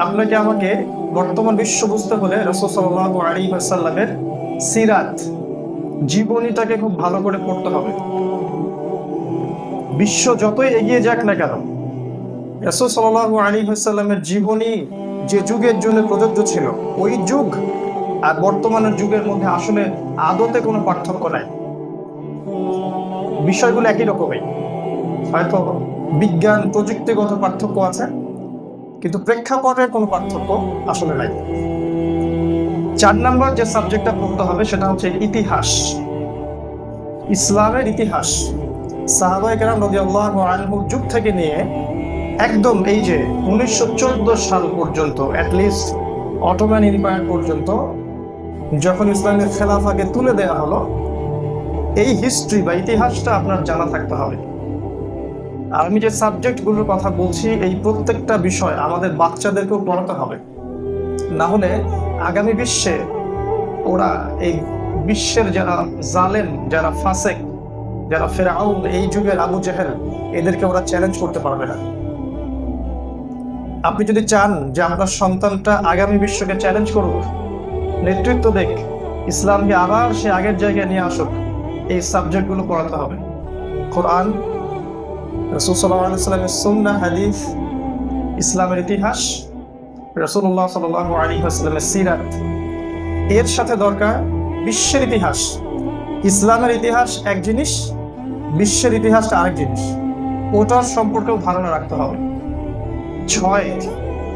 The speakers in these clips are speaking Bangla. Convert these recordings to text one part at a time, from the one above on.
আপনাকে আমাকে বর্তমান বিশ্ব বুঝতে হলে রাসূল সাল্লাল্লাহু আলাইহি ওয়াসাল্লামের সিরাত জীবনীটাকে খুব ভালো করে পড়তে হবে। বিশ্ব যতই এগিয়ে যাক না কেন, রাসূল সাল্লাল্লাহু আলাইহি ওয়াসাল্লামের জীবনী যে যুগের জন্য প্রযোজ্য ছিল, ওই যুগ আর বর্তমানের যুগের মধ্যে আসলে আদতে কোনো পার্থক্য নাই। বিষয়গুলো একই রকমই, হয়তো বিজ্ঞান প্রযুক্তিগত পার্থক্য আছে, কিন্তু প্রেক্ষাপটের কোনো পার্থক্য আসলে নাই। 4 নম্বর যে সাবজেক্টটা পড়তে হবে সেটা হচ্ছে ইতিহাস, ইসলামের ইতিহাস। সাহাবায়ে কেরাম রাদিয়াল্লাহু আনহুর যুগ থেকে নিয়ে একদম এই যে 1914 সাল পর্যন্ত, অ্যাটলিস্ট অটোমান এম্পায়ার পর্যন্ত যখন ইসলামের খেলাফাকে তুলে দেওয়া হলো, এই হিস্ট্রি বা ইতিহাসটা আপনার জানা থাকতে হবে। আর আমি যে সাবজেক্টগুলোর কথা বলছি, এই প্রত্যেকটা বিষয় আমাদের বাচ্চাদেরকেও পড়াতে হবে, না হলে আগামী বিশ্বে ওরা এই বিশ্বের যারা জালেম, যারা ফাসেক, যারা ফেরাউন, এই যুগের আবু জেহেল, এদেরকে ওরা চ্যালেঞ্জ করতে পারবে না। আপনি যদি চান যে আপনার সন্তানটা আগামী বিশ্বকে চ্যালেঞ্জ করুক, নেতৃত্ব দেখ, ইসলামকে আবার সে আগের জায়গায় নিয়ে আসুক, এই সাবজেক্টগুলো পড়াতে হবে। কোরআন, রাসূল সাল্লাল্লাহু আলাইহি ওয়াসাল্লামের সুন্নাহ, হাদিস, ইসলামের ইতিহাস, রাসূলুল্লাহ সাল্লাল্লাহু আলাইহি ওয়াসাল্লামের সিরাত, এর সাথে দরকার বিশ্বের ইতিহাস। ইসলামের ইতিহাস এক জিনিস, বিশ্বের ইতিহাসটা আরেক জিনিস, ওটার সম্পর্কেও ধারণা রাখতে হবে। 6,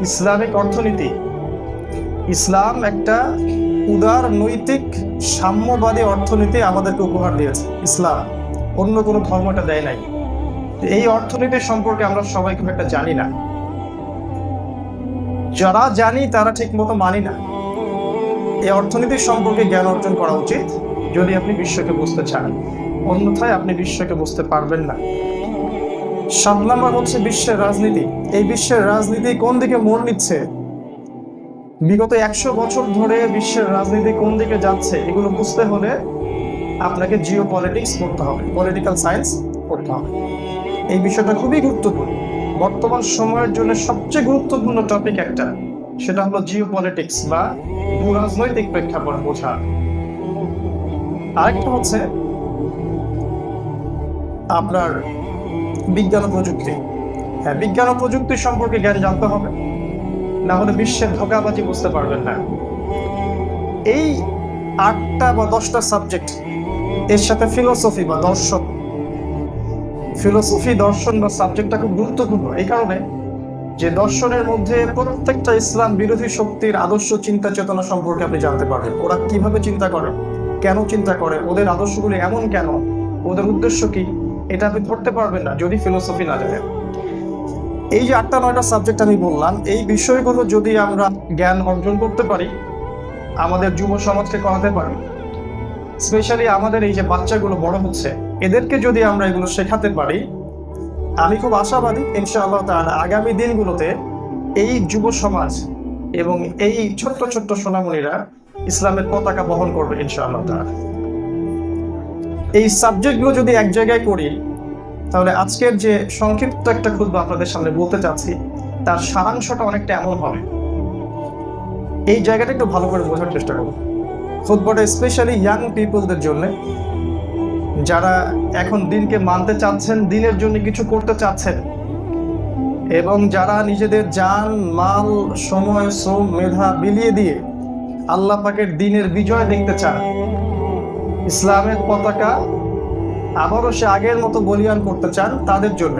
ইসলামিক অর্থনীতি। ইসলাম একটা উদার নৈতিক সাম্যবাদী অর্থনীতি আমাদেরকে উপহার দিয়েছে ইসলাম, অন্য কোনো ধর্ম এটা দেয় নাই। এই অর্থনীতির সম্পর্কে আমরা সবাই খুব একটা জানি না, যারা জানি তারা ঠিক মতো মানি না। এই অর্থনীতির সম্পর্কে জ্ঞান অর্জন করা উচিত যদি আপনি বিশ্বকে বুঝতে চান, অন্যথায় আপনি বিশ্বকে বুঝতে পারবেন না। 7 নম্বর হচ্ছে বিশ্বের রাজনীতি। এই বিশ্বের রাজনীতি কোন দিকে মোড় নিচ্ছে, বিগত 100 বছর ধরে বিশ্বের রাজনীতি কোন দিকে যাচ্ছে, এগুলো বুঝতে হলে আপনাকে জিও পলিটিক্স পড়তে হবে, পলিটিক্যাল সায়েন্স পড়তে হবে। এই বিষয়টা খুবই গুরুত্বপূর্ণ, বর্তমান সময়ের জন্য সবচেয়ে গুরুত্বপূর্ণ টপিক একটা, সেটা হলো জিও পলিটিক্স বা ভূরাজনৈতিক প্রেক্ষাপট বোঝা। আরেকটা হচ্ছে আপনার বিজ্ঞান ও প্রযুক্তি। হ্যাঁ, বিজ্ঞান ও প্রযুক্তি সম্পর্কে জ্ঞান জানতে হবে, না হলে বিশ্বের ধোঁকাবাজি বুঝতে পারবেন না। এই 8টা বা 10টা সাবজেক্ট, এর সাথে ফিলোসফি বা দর্শন, ফিলোসফি দর্শন বা সাবজেক্টটা খুব গুরুত্বপূর্ণ এই কারণে যে দর্শনের মধ্যে প্রত্যেকটা ইসলাম বিরোধী শক্তির আদর্শ, চিন্তা চেতনা সম্পর্কে আপনি জানতে পারবেন। ওরা কিভাবে চিন্তা করে, কেন চিন্তা করে, ওদের আদর্শগুলি এমন কেন, ওদের উদ্দেশ্য কি, এটা আপনি ধরতে পারবেন না যদি ফিলোসফি না জানেন। এই যে 8টা-9টা সাবজেক্ট আমি বললাম, এই বিষয়গুলো যদি আমরা জ্ঞান অর্জন করতে পারি, আমাদের যুব সমাজকে করাতে পারি, স্পেশালি আমাদের এই যে বাচ্চাগুলো বড় হচ্ছে, এদেরকে যদি আমরা এগুলো শেখাতে পারি, আমি খুব আশাবাদী ইনশাআল্লাহ তাআলা আগামী দিনগুলোতে এই যুব সমাজ এবং এই ছোট্ট ছোট্ট সোনামণিরা ইসলামের পতাকা বহন করবে ইনশাআল্লাহ তাআলা। এই সাবজেক্টগুলো যদি এক জায়গায় করি, তাহলে আজকের যে সংক্ষিপ্ত একটা খুতবা আপনাদের সামনে বলতে চাচ্ছি, তার সারাংশটা অনেকটা এমন হবে। এই জায়গাটা একটু ভালো করে বোঝার চেষ্টা করব। খুতবাটা স্পেশালি ইয়াং পিপলদের জন্য, যারা এখন দিনকে মানতে চাচ্ছেন, দিনের জন্য কিছু করতে চাচ্ছেন, এবং যারা নিজেদের জান, মাল, সময়, শ্রম, মেধা বিলিয়ে দিয়ে আল্লাহ পাকের দিনের বিজয় দেখতে চান, ইসলামের পতাকা আবারও সে আগের মতো বলিয়ান করতে চান, তাদের জন্য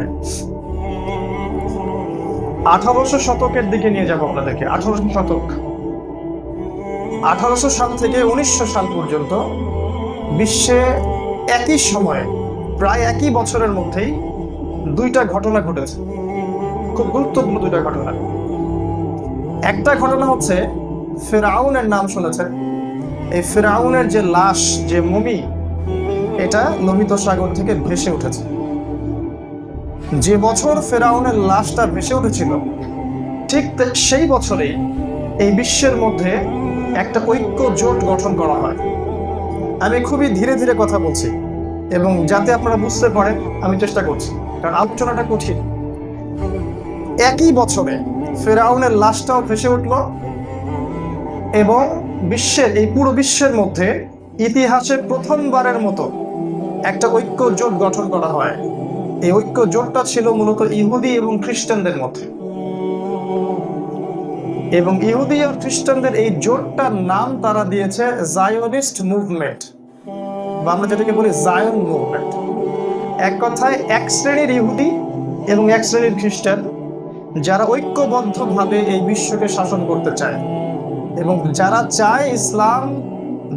1800 শতকের দিকে নিয়ে যাবো আপনাদেরকে। 1800 শতক, 1800 সাল থেকে 1900 সাল পর্যন্ত বিশ্বে একই সময়ে প্রায় একই বছরের মধ্যেই 2টা ঘটনা ঘটেছে, খুব গুরুত্বপূর্ণ 2টা ঘটনা। একটা ঘটনা হচ্ছে ফেরাউনের নাম শুনেছেন। এই ফেরাউনের যে লাশ, যে মমি, এটা লোহিত সাগর থেকে ভেসে উঠেছে। যে বছর ফেরাউনের লাশটা ভেসে উঠেছিল, ঠিক সেই বছরেই এই বিশ্বের মধ্যে একটা ঐক্য জোট গঠন করা হয়। আমি খুবই ধীরে ধীরে কথা বলছি এবং যাতে আপনারা বুঝতে পারেন আমি চেষ্টা করছি, কারণ আলোচনাটা কঠিন। একই বছরে ফেরাউনের লাশটাও ভেসে উঠল এবং এই পুরো বিশ্বের মধ্যে ইতিহাসে প্রথমবারের মতো একটা ঐক্য জোট গঠন করা হয়। এই ঐক্য জোটটা ছিল মূলত ইহুদি এবং খ্রিস্টানদের মধ্যে, এবং ইহুদি আর খ্রিস্টানদের এই জোটটার নাম তারা দিয়েছে জায়োনিস্ট মুভমেন্ট, বা আমরা যেটাকে বলি জায়ন মুভমেন্ট। এক কথায় এক শ্রেণীর ইহুদি এবং এক শ্রেণীর খ্রিস্টান যারা ঐক্যবদ্ধভাবে এই বিশ্বকে শাসন করতে চায়, এবং যারা চায় ইসলাম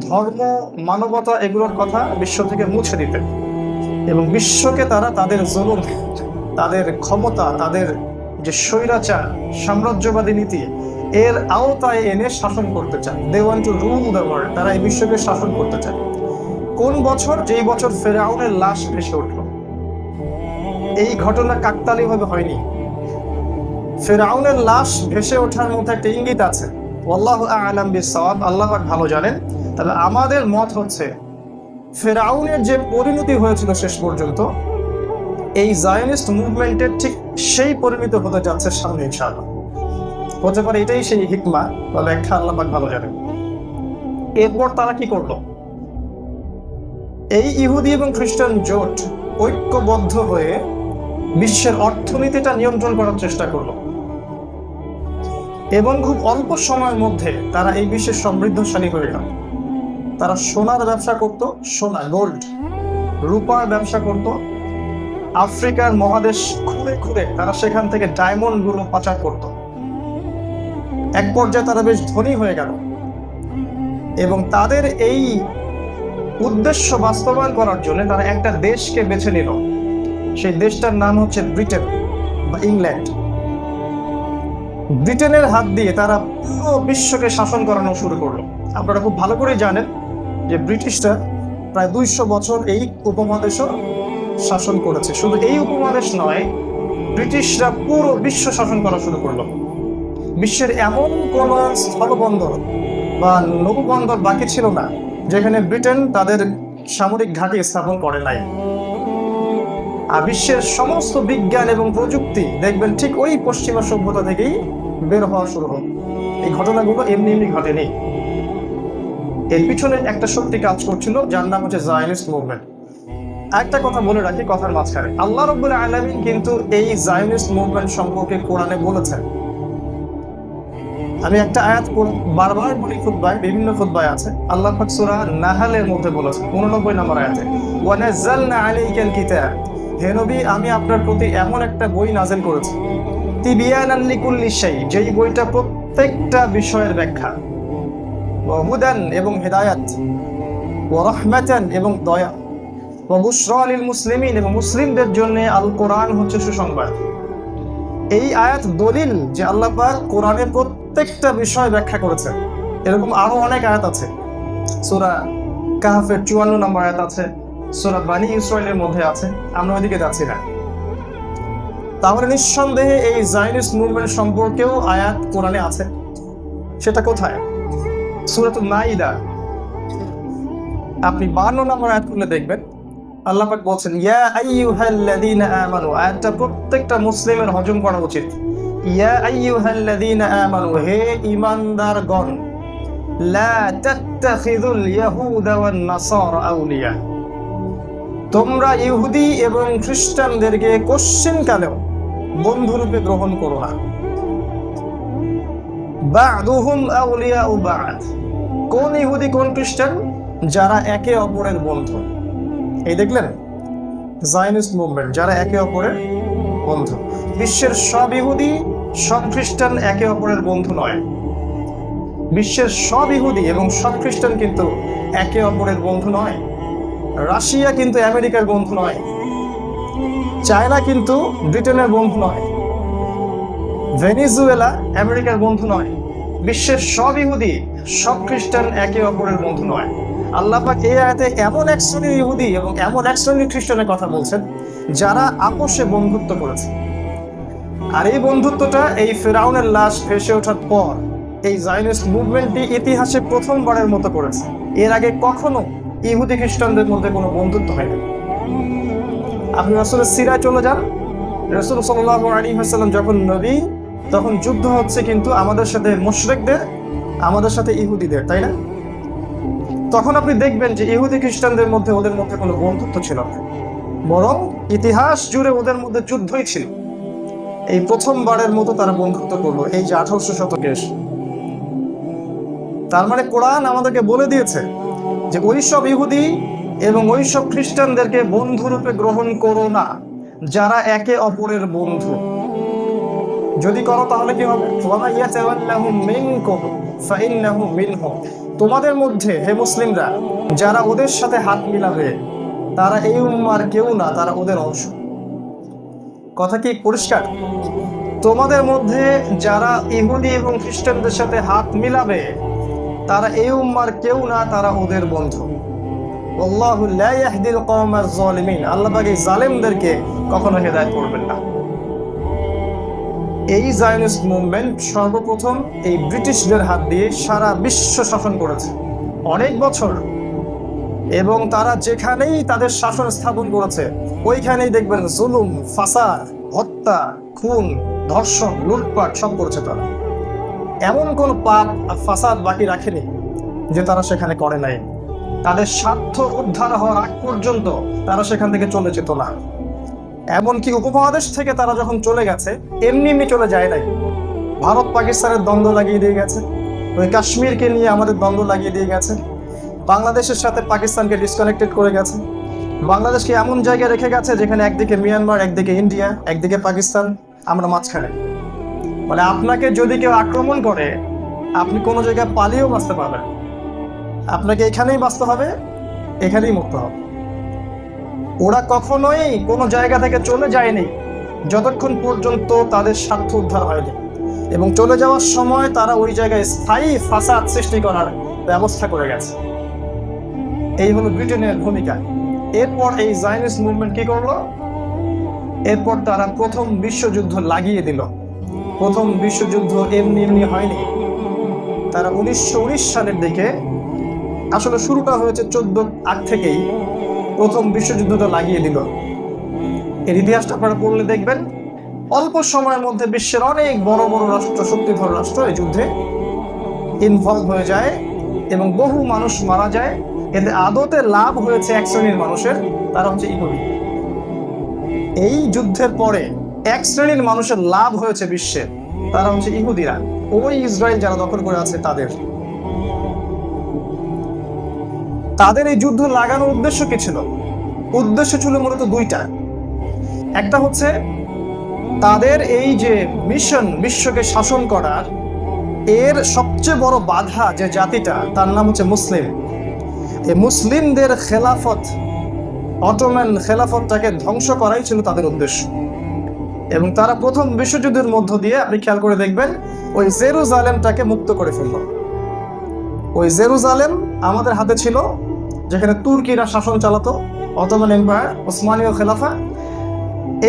ধর্ম মানবতা এগুলোর কথা বিশ্ব থেকে মুছে দিতে, এবং বিশ্বকে তারা তাদের জুলুম, তাদের ক্ষমতা, তাদের যে স্বৈরাচার সাম্রাজ্যবাদী নীতি এর আওতায় এনে শাসন করতে চায়। They want to rule the world. তারা এই বিশ্বকে শাসন করতে চায়। কোন বছর? যেই বছর ফেরাউনের লাশ ভেসে উঠল। এই ঘটনা কাকতালীয়ভাবে হয়নি। ফেরাউনের লাশ ভেসে ওঠার মধ্যে একটা ইঙ্গিত আছে। আল্লাহু আ'লাম বিস-সাওয়াব, আল্লাহ পাক ভালো জানেন। তবে আমাদের মত হচ্ছে ফেরাউনের যে পরিণতি হয়েছিল শেষ পর্যন্ত, এই জায়নিস্ট মুভমেন্টের ঠিক সেই পরিণতি হতে যাচ্ছে সামনে ইনশাআল্লাহ। হতে পারে এটাই সেই হিকমা বা ব্যাখ্যা, আল্লাহ পাক ভালো জানেন। এরপর তারা কি করলো? এই ইহুদি এবং খ্রিস্টান জোট ঐক্যবদ্ধ হয়ে বিশ্বের অর্থনীতিটা নিয়ন্ত্রণ করার চেষ্টা করলো, এবং খুব অল্প সময়ের মধ্যে তারা এই বিশ্বের সমৃদ্ধশালী হয়ে গেল। তারা সোনার ব্যবসা করত, সোনা গোল্ড, রূপার ব্যবসা করত। আফ্রিকার মহাদেশ খুঁড়ে খুঁড়ে তারা সেখান থেকে ডায়মন্ড গুলো পাচার করত। এক পর্যায়ে তারা বেশ ধনী হয়ে গেল, এবং তাদের এই উদ্দেশ্য বাস্তবায়ন করার জন্য তারা একটা দেশকে বেছে নিল। সেই দেশটার নাম হচ্ছে ব্রিটেন বা ইংল্যান্ড। ব্রিটেনের হাত দিয়ে তারা পুরো বিশ্বকে শাসন করানো শুরু করলো। আপনারা খুব ভালো করে জানেন যে ব্রিটিশরা প্রায় 200 বছর এই উপমহাদেশও শাসন করেছে। শুধু এই উপমহাদেশ নয়, ব্রিটিশরা পুরো বিশ্ব শাসন করা শুরু করলো। বিশ্বের এমন কোন স্থলবন্দর বা নৌবন্দর বাকি ছিল না যেখানে ব্রিটেন তাদের সামরিক ঘাঁটি স্থাপন করে নাই। আর বিশ্বের সমস্ত বিজ্ঞান এবং প্রযুক্তি দেখবেন ঠিক ওই পশ্চিমা সভ্যতা থেকেই বের হওয়া শুরু হল। এই ঘটনাগুলো এমনি এমনি ঘটেনি। এর পিছনে একটা শক্তি কাজ করছিল যার নাম হচ্ছে জায়নিস্ট মুভমেন্ট। একটা কথা বলে রাখি কথার মাঝখানে, আল্লাহ রাব্বুল আলামিন কিন্তু এই জায়নিস্ট মুভমেন্ট সম্পর্কে কোরআনে বলেছেন। আমি একটা আয়াত বারবার বলি খুতবায়, বিভিন্ন খুতবায় আছে। আল্লাহ পাক সূরা নাহলের মধ্যে বলেছেন 89 নম্বর আয়াতে, ওয়া নাযালনা আলাইকাল কিতাব, হে নবী আমি আপনার প্রতি এমন একটা বই নাযিল করেছি, তিবিয়ানান লিকুল্লি শাই, যেই বইটা প্রত্যেকটা বিষয়ের ব্যাখ্যা, ওয়া হুদান এবং হেদায়াত, ওয়া রাহমাতান এবং দয়া, ওয়া বুশরা লিল মুসলিমিন এবং মুসলিমদের জন্য আল কোরআন হচ্ছে সুসংবাদ। এই আয়াত দলিল যে আল্লাহ পাক কোরআনে প্রত্যেকটা বিষয় ব্যাখ্যা করেছেন। এরকম আরো অনেক আয়াত আছে। সূরা কাহফের 54 নম্বর আয়াত আছে, সূরা বানী ইসরাঈলের মধ্যে আছে। আমরা ওইদিকে যাচ্ছি না। তাহলে নিঃসন্দেহে এই জায়নিস্ট মুভমেন্ট সম্পর্কেও আয়াত কোরআনে আছে। সেটা কোথায়? সূরাতুল মাইদা আপনি 52 নম্বর আয়াত খুলে দেখবেন। আল্লাহ পাক বলছেন, ইয়া আইয়ুহাল্লাযীনা আমানু, আয়াতটা প্রত্যেকটা মুসলিমের হজম করা উচিত। ইয়া আইয়ুহাল্লাযীনা আমানু, হে ঈমানদারগণ, লা তাত্তাখিযুল ইয়াহুদা ওয়ান নাসারা আউলিয়া, তোমরা ইহুদি এবং খ্রিস্টানদেরকে কোশ্চিনকালেও বন্ধুরূপে গ্রহণ করো না। বা'দুহুম আউলিয়াউ বা'দ, কোন ইহুদি কোন খ্রিস্টান? যারা একে অপরের বন্ধু। এই দেখলেন জায়নিস্ট মুভমেন্ট, যারা একে অপরের বন্ধু। বিশ্বের সব ইহুদি সব খ্রিস্টান একে অপরের বন্ধু নয়। বিশ্বের সব ইহুদি এবং সব খ্রিস্টান কিন্তু একে অপরের বন্ধু নয়। রাশিয়া কিন্তু আমেরিকার বন্ধু নয়। চায়না কিন্তু ব্রিটেনের বন্ধু নয়। ভেনিজুয়েলা আমেরিকার বন্ধু নয়। বিশ্বের সব ইহুদি সব খ্রিস্টান একে অপরের বন্ধু নয়। আল্লাহ পাক এই আয়াতে এমন এক শ্রেণীর ইহুদি এবং এমন এক শ্রেণীর খ্রিস্টানের কথা বলছেন যারা আপোষে বন্ধুত্ব করেছে। আর এই বন্ধুত্বটা এই ফেরাউনের লাশ ভেসে ওঠার পর এই জায়নিস্ট মুভমেন্টটি ইতিহাসে প্রথমবারের মতো করেছে। এর আগে কখনো ইহুদি খ্রিস্টানদের মধ্যে কোনো বন্ধুত্ব হয়নি। আপনি রাসূলের সিরায় চলে যান। রাসূল সাল্লাল্লাহু আলাইহি ওয়াসাল্লাম যখন নবী, তখন যুদ্ধ হচ্ছে কিন্তু আমাদের সাথে মুশরিকদের, আমাদের সাথে ইহুদিদের, তাই না? তখন আপনি দেখবেন যে ইহুদি খ্রিস্টানদের মধ্যে ওদের মধ্যে কোনো বন্ধুত্ব ছিল না, বরং ইতিহাস জুড়ে ওদের মধ্যে যুদ্ধই ছিল। এই প্রথমবারের মতো তারা বন্ধুত্ব করলো এই যে 1800 শতকে এসে। তার মানে কোরআন আমাদেরকে বলে দিয়েছে যে ওইসব ইহুদি এবং ওইসব খ্রিস্টানদেরকে বন্ধুরূপে গ্রহণ করো না যারা একে অপরের বন্ধু। যদি করো তাহলে কি হবে? তোমাদের মধ্যে হে মুসলিমরা যারা ওদের সাথে হাত মিলাবে তারা এই উম্মার কেউ না, তারা ওদের অংশ। কথা কি পরিষ্কার? তোমাদের মধ্যে যারা ইহুদি এবং খ্রিস্টানদের সাথে হাত মিলাবে তারা এই উম্মার কেউ না, তারা ওদের বন্ধু। আল্লাহু লা ইয়াহদিল কওমাজ যালিমিন, আল্লাহ পাক এই জালেমদেরকে কখনো হেদায়েত করবেন না। এই জায়নিস্ট মুভমেন্ট সর্বপ্রথম এই ব্রিটিশদের হাত দিয়ে সারা বিশ্ব শাসন করেছে অনেক বছর, এবং তারা যেখানেই তাদের শাসন স্থাপন করেছে ওইখানেই দেখবেন জুলুম, ফাসাদ, হত্যা, খুন, ধর্ষণ, লুটপাট সব করেছে তারা। এমন কোন পাপ আর ফাসাদ বাকি রাখেনি যে তারা সেখানে করে নাই। তাদের স্বার্থ উদ্ধার হওয়ার আগ পর্যন্ত তারা সেখান থেকে চলে যেত না। এমনকি উপমহাদেশ থেকে তারা যখন চলে গেছে এমনি এমনি চলে যায় নাই। ভারত পাকিস্তানের দ্বন্দ্ব লাগিয়ে দিয়ে গেছে, ওই কাশ্মীরকে নিয়ে আমাদের দ্বন্দ্ব লাগিয়ে দিয়ে গেছে, বাংলাদেশের সাথে পাকিস্তানকে ডিসকানেক্টেড করে গেছে, বাংলাদেশকে এমন জায়গায় রেখে গেছে যেখানে একদিকে মিয়ানমার, একদিকে ইন্ডিয়া, একদিকে পাকিস্তান, আমরা মাঝখানে। মানে আপনাকে যদি কেউ আক্রমণ করে আপনি কোনো জায়গায় পালিয়েও বাঁচতে পারবেন, আপনাকে এখানেই বাঁচতে হবে, এখানেই মুক্ত হবে। ওরা কখনোই কোনো জায়গা থেকে চলে যায়নি যতক্ষণ পর্যন্ত তাদের স্বার্থ উদ্ধার হয়নি, এবং চলে যাওয়ার সময় তারা ওই জায়গায় স্থায়ী ফাসাদ সৃষ্টি করার ব্যবস্থা করে গেছে। এই হলো ব্রিটেনের ভূমিকা। এরপর এই জায়নিস্ট মুভমেন্ট কি করলো? এরপর তারা প্রথম বিশ্বযুদ্ধ লাগিয়ে দিল। প্রথম বিশ্বযুদ্ধ এমনি এমনি হয়নি। তারা 1919 সালের দিকে, আসলে শুরুটা হয়েছে 14 আগ থেকেই, প্রথম বিশ্বযুদ্ধটা লাগিয়ে দিল। এর ইতিহাসটা আপনারা পড়লে দেখবেন অল্প সময়ের মধ্যে বিশ্বের অনেক বড় বড় রাষ্ট্র, শক্তিধর রাষ্ট্র এই যুদ্ধে ইনভলভ হয়ে যায় এবং বহু মানুষ মারা যায়। এতে আদতে লাভ হয়েছে এক শ্রেণীর মানুষের, তারা হচ্ছে ইহুদি। এই যুদ্ধের পরে এক শ্রেণীর মানুষের লাভ হয়েছে বিশ্বে, তারা হচ্ছে ইহুদিরা, ওই ইসরায়েল যারা দখল করে আছে তাদের। তাদের এই যুদ্ধ লাগানোর উদ্দেশ্য কি ছিল? উদ্দেশ্য ছিল মূলত দুইটা। একটা হচ্ছে তাদের এই যে মিশন, বিশ্বকে শাসন করার, এর সবচেয়ে বড় বাধা যে জাতিটা, তার নাম হচ্ছে মুসলিম। এই মুসলিমদের খেলাফত, অটোমান খেলাফতটাকে ধ্বংস করাই ছিল তাদের উদ্দেশ্য। এবং তারা প্রথম বিশ্বযুদ্ধের মধ্য দিয়ে, আপনি খেয়াল করে দেখবেন, ওই জেরুজালেমটাকে মুক্ত করে ফেলল। ওই জেরুজালেম আমাদের হাতে ছিল, যেখানে তুর্কিরা শাসন চালাতো, অটোমান এম্পায়ার, ওসমানীয় খেলাফা।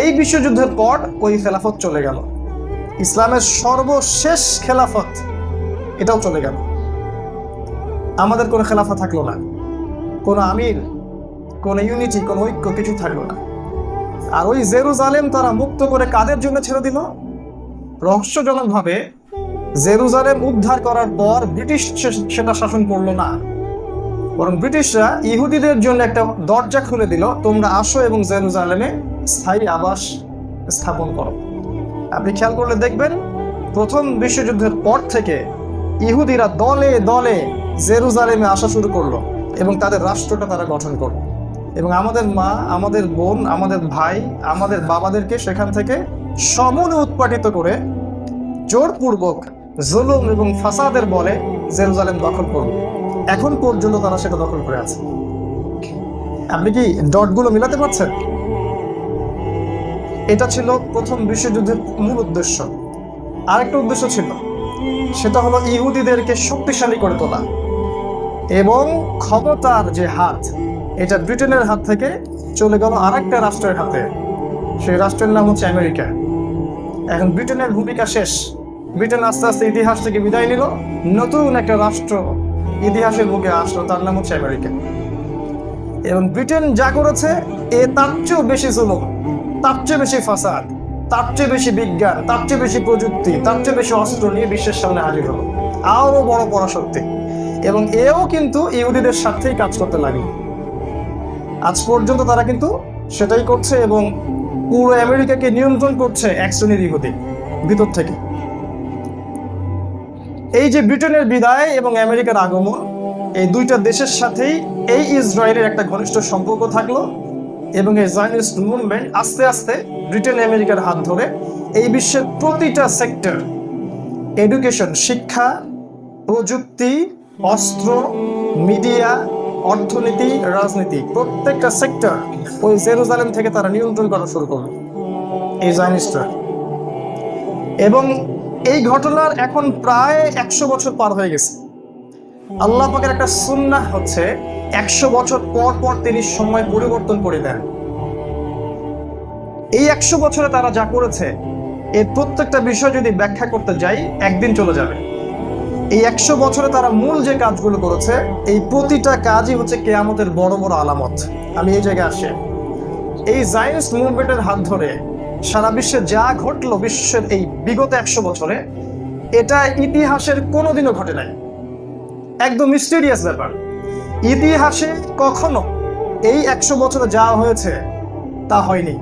এই বিশ্বযুদ্ধের পর ওই খেলাফত চলে গেল, ইসলামের সর্বশেষ খেলাফত এটাও চলে গেল। আমাদের কোনো খেলাফা থাকলো না, কোনো আমির, কোনো ইউনিটি, কোনো ঐক্য, কিছু থাকলো না। আর ওই জেরুজালেম তারা মুক্ত করে কাদের জন্য ছেড়ে দিল? রহস্যজনকভাবে জেরুজালেম উদ্ধার করার পর ব্রিটিশ সেটা শাসন করলো না, বরং ব্রিটিশরা ইহুদিদের জন্য একটা দরজা খুলে দিল, তোমরা আসো এবং জেরুজালেমে স্থায়ী আবাস স্থাপন করো। আপনি খেয়াল করলে দেখবেন প্রথম বিশ্বযুদ্ধের পর থেকে ইহুদিরা দলে দলে জেরুজালেমে আসা শুরু করলো এবং তাদের রাষ্ট্রটা তারা গঠন করলো। এবং আমাদের মা, আমাদের বোন, আমাদের ভাই, আমাদের বাবাদেরকে সেখান থেকে সমূলে উৎপাটিত করে জোরপূর্বক জুলুম এবং ফাসাদের বলে জেরুজালেম দখল করলো। এখন পর্যন্ত তারা সেটা দখল করে আছে। আপনি কি ডটগুলো মিলাতে পারছেন? এটা ছিল প্রথম বিশ্বযুদ্ধের মূল উদ্দেশ্য। আরেকটা উদ্দেশ্য ছিল, সেটা হলো ইহুদিদেরকে শক্তিশালী করে তোলা এবং ক্ষমতার যে হাত, এটা ব্রিটেনের হাত থেকে চলে গেল আরেকটা রাষ্ট্রের হাতে। সেই রাষ্ট্রের নাম হচ্ছে আমেরিকা। এখন ব্রিটেনের ভূমিকা শেষ। ব্রিটেন আস্তে আস্তে ইতিহাস থেকে বিদায় নিল, নতুন একটা রাষ্ট্র ইতিহাসের বুকে আসলো, তার নাম হচ্ছে আমেরিকা। এবং ব্রিটেন যা করেছে, তার চেয়েও বেশি জুলুম, তার চেয়ে বেশি ফাসাদ, তার চেয়ে বেশি বিজ্ঞান, তার চেয়ে বেশি প্রযুক্তি, তার চেয়ে বেশি অস্ত্র নিয়ে বিশ্বের সামনে হাজির হলো, আরো বড় পরাশক্তি। এবং এও কিন্তু ইহুদিদের সাথেই কাজ করতে লাগলো। আজ পর্যন্ত তারা কিন্তু সেটাই করছে এবং পুরো আমেরিকাকে নিয়ন্ত্রণ করছে এক শ্রেণীর ইহুদি ভিতর থেকে। এই যে ব্রিটেনের বিদায় এবং আমেরিকার আগমন, এই দুইটা দেশের সাথেই এই ইসরায়েলের একটা ঘনিষ্ঠ সম্পর্ক থাকলো এবং এই জায়নিস্ট মুভমেন্ট আস্তে আস্তে ব্রিটেন আমেরিকার হাত ধরে এই বিশ্বের প্রতিটা সেক্টর, এডুকেশন, শিক্ষা, প্রযুক্তি, অস্ত্র, মিডিয়া, অর্থনীতি, রাজনীতি, প্রত্যেকটা সেক্টর ওই জেরুজালেম থেকে তারা নিয়ন্ত্রণ করা শুরু করলো এই জায়নিস্টরা। এবং এই ঘটনার এখন প্রায় 100 বছর পার হয়ে গেছে। আল্লাহ পাকের একটা সুন্নাহ হচ্ছে 100 বছর পর পর তিনি সময় পরিবর্তন করে দেন। এই 100 বছরে তারা যা করেছে এর প্রত্যেকটা বিষয় যদি ব্যাখ্যা করতে যাই একদিন চলে যাবে। এই 100 বছরে তারা মূল যে কাজগুলো করেছে এই প্রতিটা কাজই হচ্ছে কিয়ামতের বড় বড় আলামত। আমি এই জায়গায় আসি, এই জায়নিস্ট মুভমেন্টের হাত ধরে সারা বিশ্বে যা ঘটলো বিশ্বের এই বিগত 100 বছরে, এটা ইতিহাসের কোনোদিনও ঘটে নাই। একদম মিস্টেরিয়াস ব্যাপার। ইতিহাসে কখনো এই 100 বছরে যা হয়েছে তা হয়নি।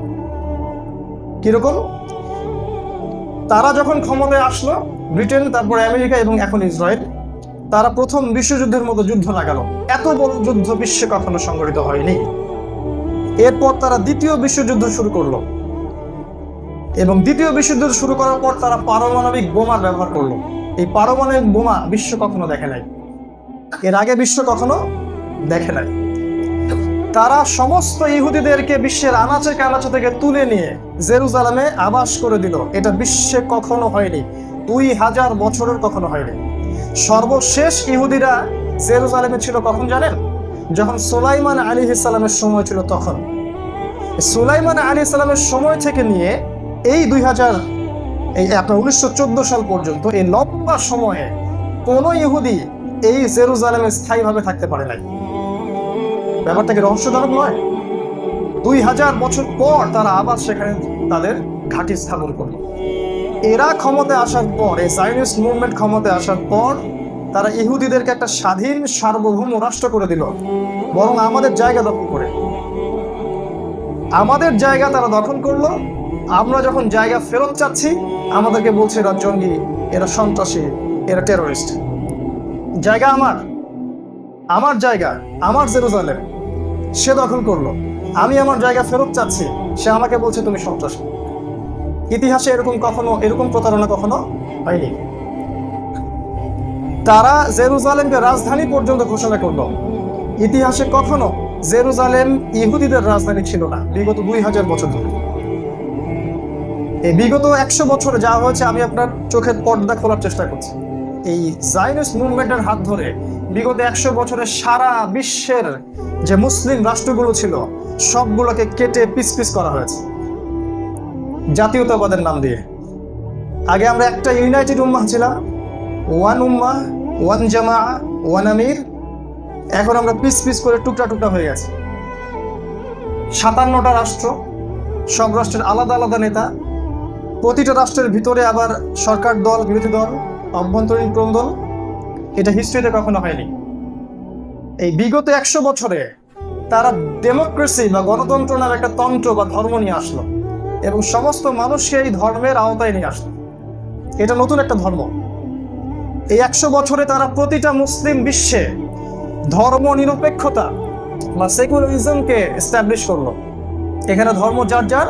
কিরকম? তারা যখন ক্ষমতায় আসলো, ব্রিটেন, তারপর আমেরিকা এবং এখন ইসরায়েল, তারা প্রথম বিশ্বযুদ্ধের মতো যুদ্ধ লাগালো। এত বড় যুদ্ধ বিশ্বে কখনো সংঘটিত হয়নি। এরপর তারা দ্বিতীয় বিশ্বযুদ্ধ শুরু করলো এবং দ্বিতীয় বিশ্বযুদ্ধ শুরু করার পর তারা পারমাণবিক বোমার ব্যবহার করলো। এই পারমাণবিক বোমা বিশ্ব কখনো দেখে নাই, এর আগে বিশ্ব কখনো দেখে নাই। তারা সমস্ত ইহুদিদেরকে বিশ্বের আনাচে কানাচে থেকে তুলে নিয়ে জেরুজালেমে আবাস করে দিল। এটা বিশ্বে কখনো হয়নি, 2000 বছরের কখনো হয়নি। সর্বশেষ ইহুদিরা জেরুজালেমে ছিল কখন জানেন? যখন সুলাইমান আলাইহিস সালামের সময় ছিল তখন। সুলাইমান আলাইহিস সালামের সময় থেকে নিয়ে এই 1914 সাল পর্যন্ত এই লম্বা সময়ে কোনো ইহুদি এই জেরুজালেমে স্থায়ীভাবে থাকতে পারে নাই। ব্যাপারটা কি রহস্যজনক নয়? 2000 বছর পর তারা আবার সেখানে তাদের ঘাঁটি স্থাপন করলো। এরা ক্ষমতায় আসার পর, এই জায়নিস্ট মুভমেন্ট ক্ষমতায় আসার পর তারা ইহুদিদেরকে একটা স্বাধীন সার্বভৌম রাষ্ট্র করে দিল, বরং আমাদের জায়গা দখল করে। আমাদের জায়গা তারা দখল করলো। আমরা যখন জায়গা ফেরত চাচ্ছি আমাদেরকে বলছে এরা জঙ্গি, এরা সন্ত্রাসী, এরা টেরোরিস্ট। জায়গা আমার জায়গা, আমার জেরুজালেম, সে দখল করলো। আমি আমার জায়গা ফেরত চাচ্ছি, সে আমাকে বলছে তুমি সন্ত্রাসী। ইতিহাসে এরকম প্রতারণা কখনো হয়নি। তারা জেরুজালেমকে রাজধানী পর্যন্ত ঘোষণা করলো। ইতিহাসে কখনো জেরুজালেম ইহুদিদের রাজধানী ছিল না বিগত 2000 বছর ধরে। এই বিগত 100 বছরে যা হয়েছে আমি আপনার চোখের পর্দা খোলার চেষ্টা করছি। এই জায়নিস্ট মুভমেন্টের হাত ধরে বিগত 100 বছরে সারা বিশ্বের যে মুসলিম রাষ্ট্রগুলো ছিল সবগুলোকে কেটে পিস পিস করা হয়েছে জাতীয়তাবাদের নাম দিয়ে। আগে আমরা একটা ইউনাইটেড উম্মাহ ছিলাম, ওয়ান উম্মাহ, ওয়ান জামা, ওয়ান আমির। এখন আমরা পিস পিস করে টুকরা টুকরা হয়ে গেছে। 57টা রাষ্ট্র, সব রাষ্ট্রের আলাদা আলাদা নেতা, প্রতিটা রাষ্ট্রের ভিতরে আবার সরকার দল, বিরোধী দল, অভ্যন্তরীণ দ্বন্দ্ব। এটা হিস্ট্রিতে কখনো হয়নি। এই বিগত 100 বছরে তারা ডেমোক্রেসি বা গণতন্ত্র নামে একটা তন্ত্র বা ধর্ম নিয়ে আসলো এবং সমস্ত মানুষকে এই ধর্মের আওতায় নিয়ে আসলো। এটা নতুন একটা ধর্ম। এই 100 বছরে তারা প্রতিটা মুসলিম বিশ্বে ধর্ম নিরপেক্ষতা বা সেকুলারিজমকে এস্টাবলিশ করলো। এখানে ধর্ম যার যার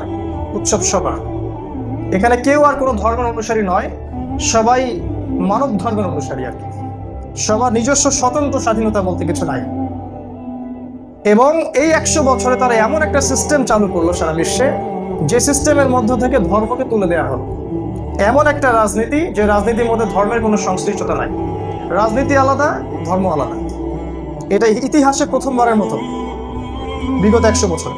উৎসব সভা। এখানে কেউ আর কোনো ধর্মের অনুসারী নয়, সবাই মানব ধর্মের অনুসারী আর কি। সবার নিজস্ব স্বতন্ত্র স্বাধীনতা বলতে কিছু নাই। এবং এই 100 বছরে তারা এমন একটা সিস্টেম চালু করলো সারা বিশ্বে, যে সিস্টেমের মধ্য থেকে ধর্মকে তুলে দেওয়া হলো। এমন একটা রাজনীতি, যে রাজনীতির মধ্যে ধর্মের কোনো সংশ্লিষ্টতা নাই। রাজনীতি আলাদা, ধর্ম আলাদা। এটা ইতিহাসে প্রথমবারের মতো বিগত 100 বছর।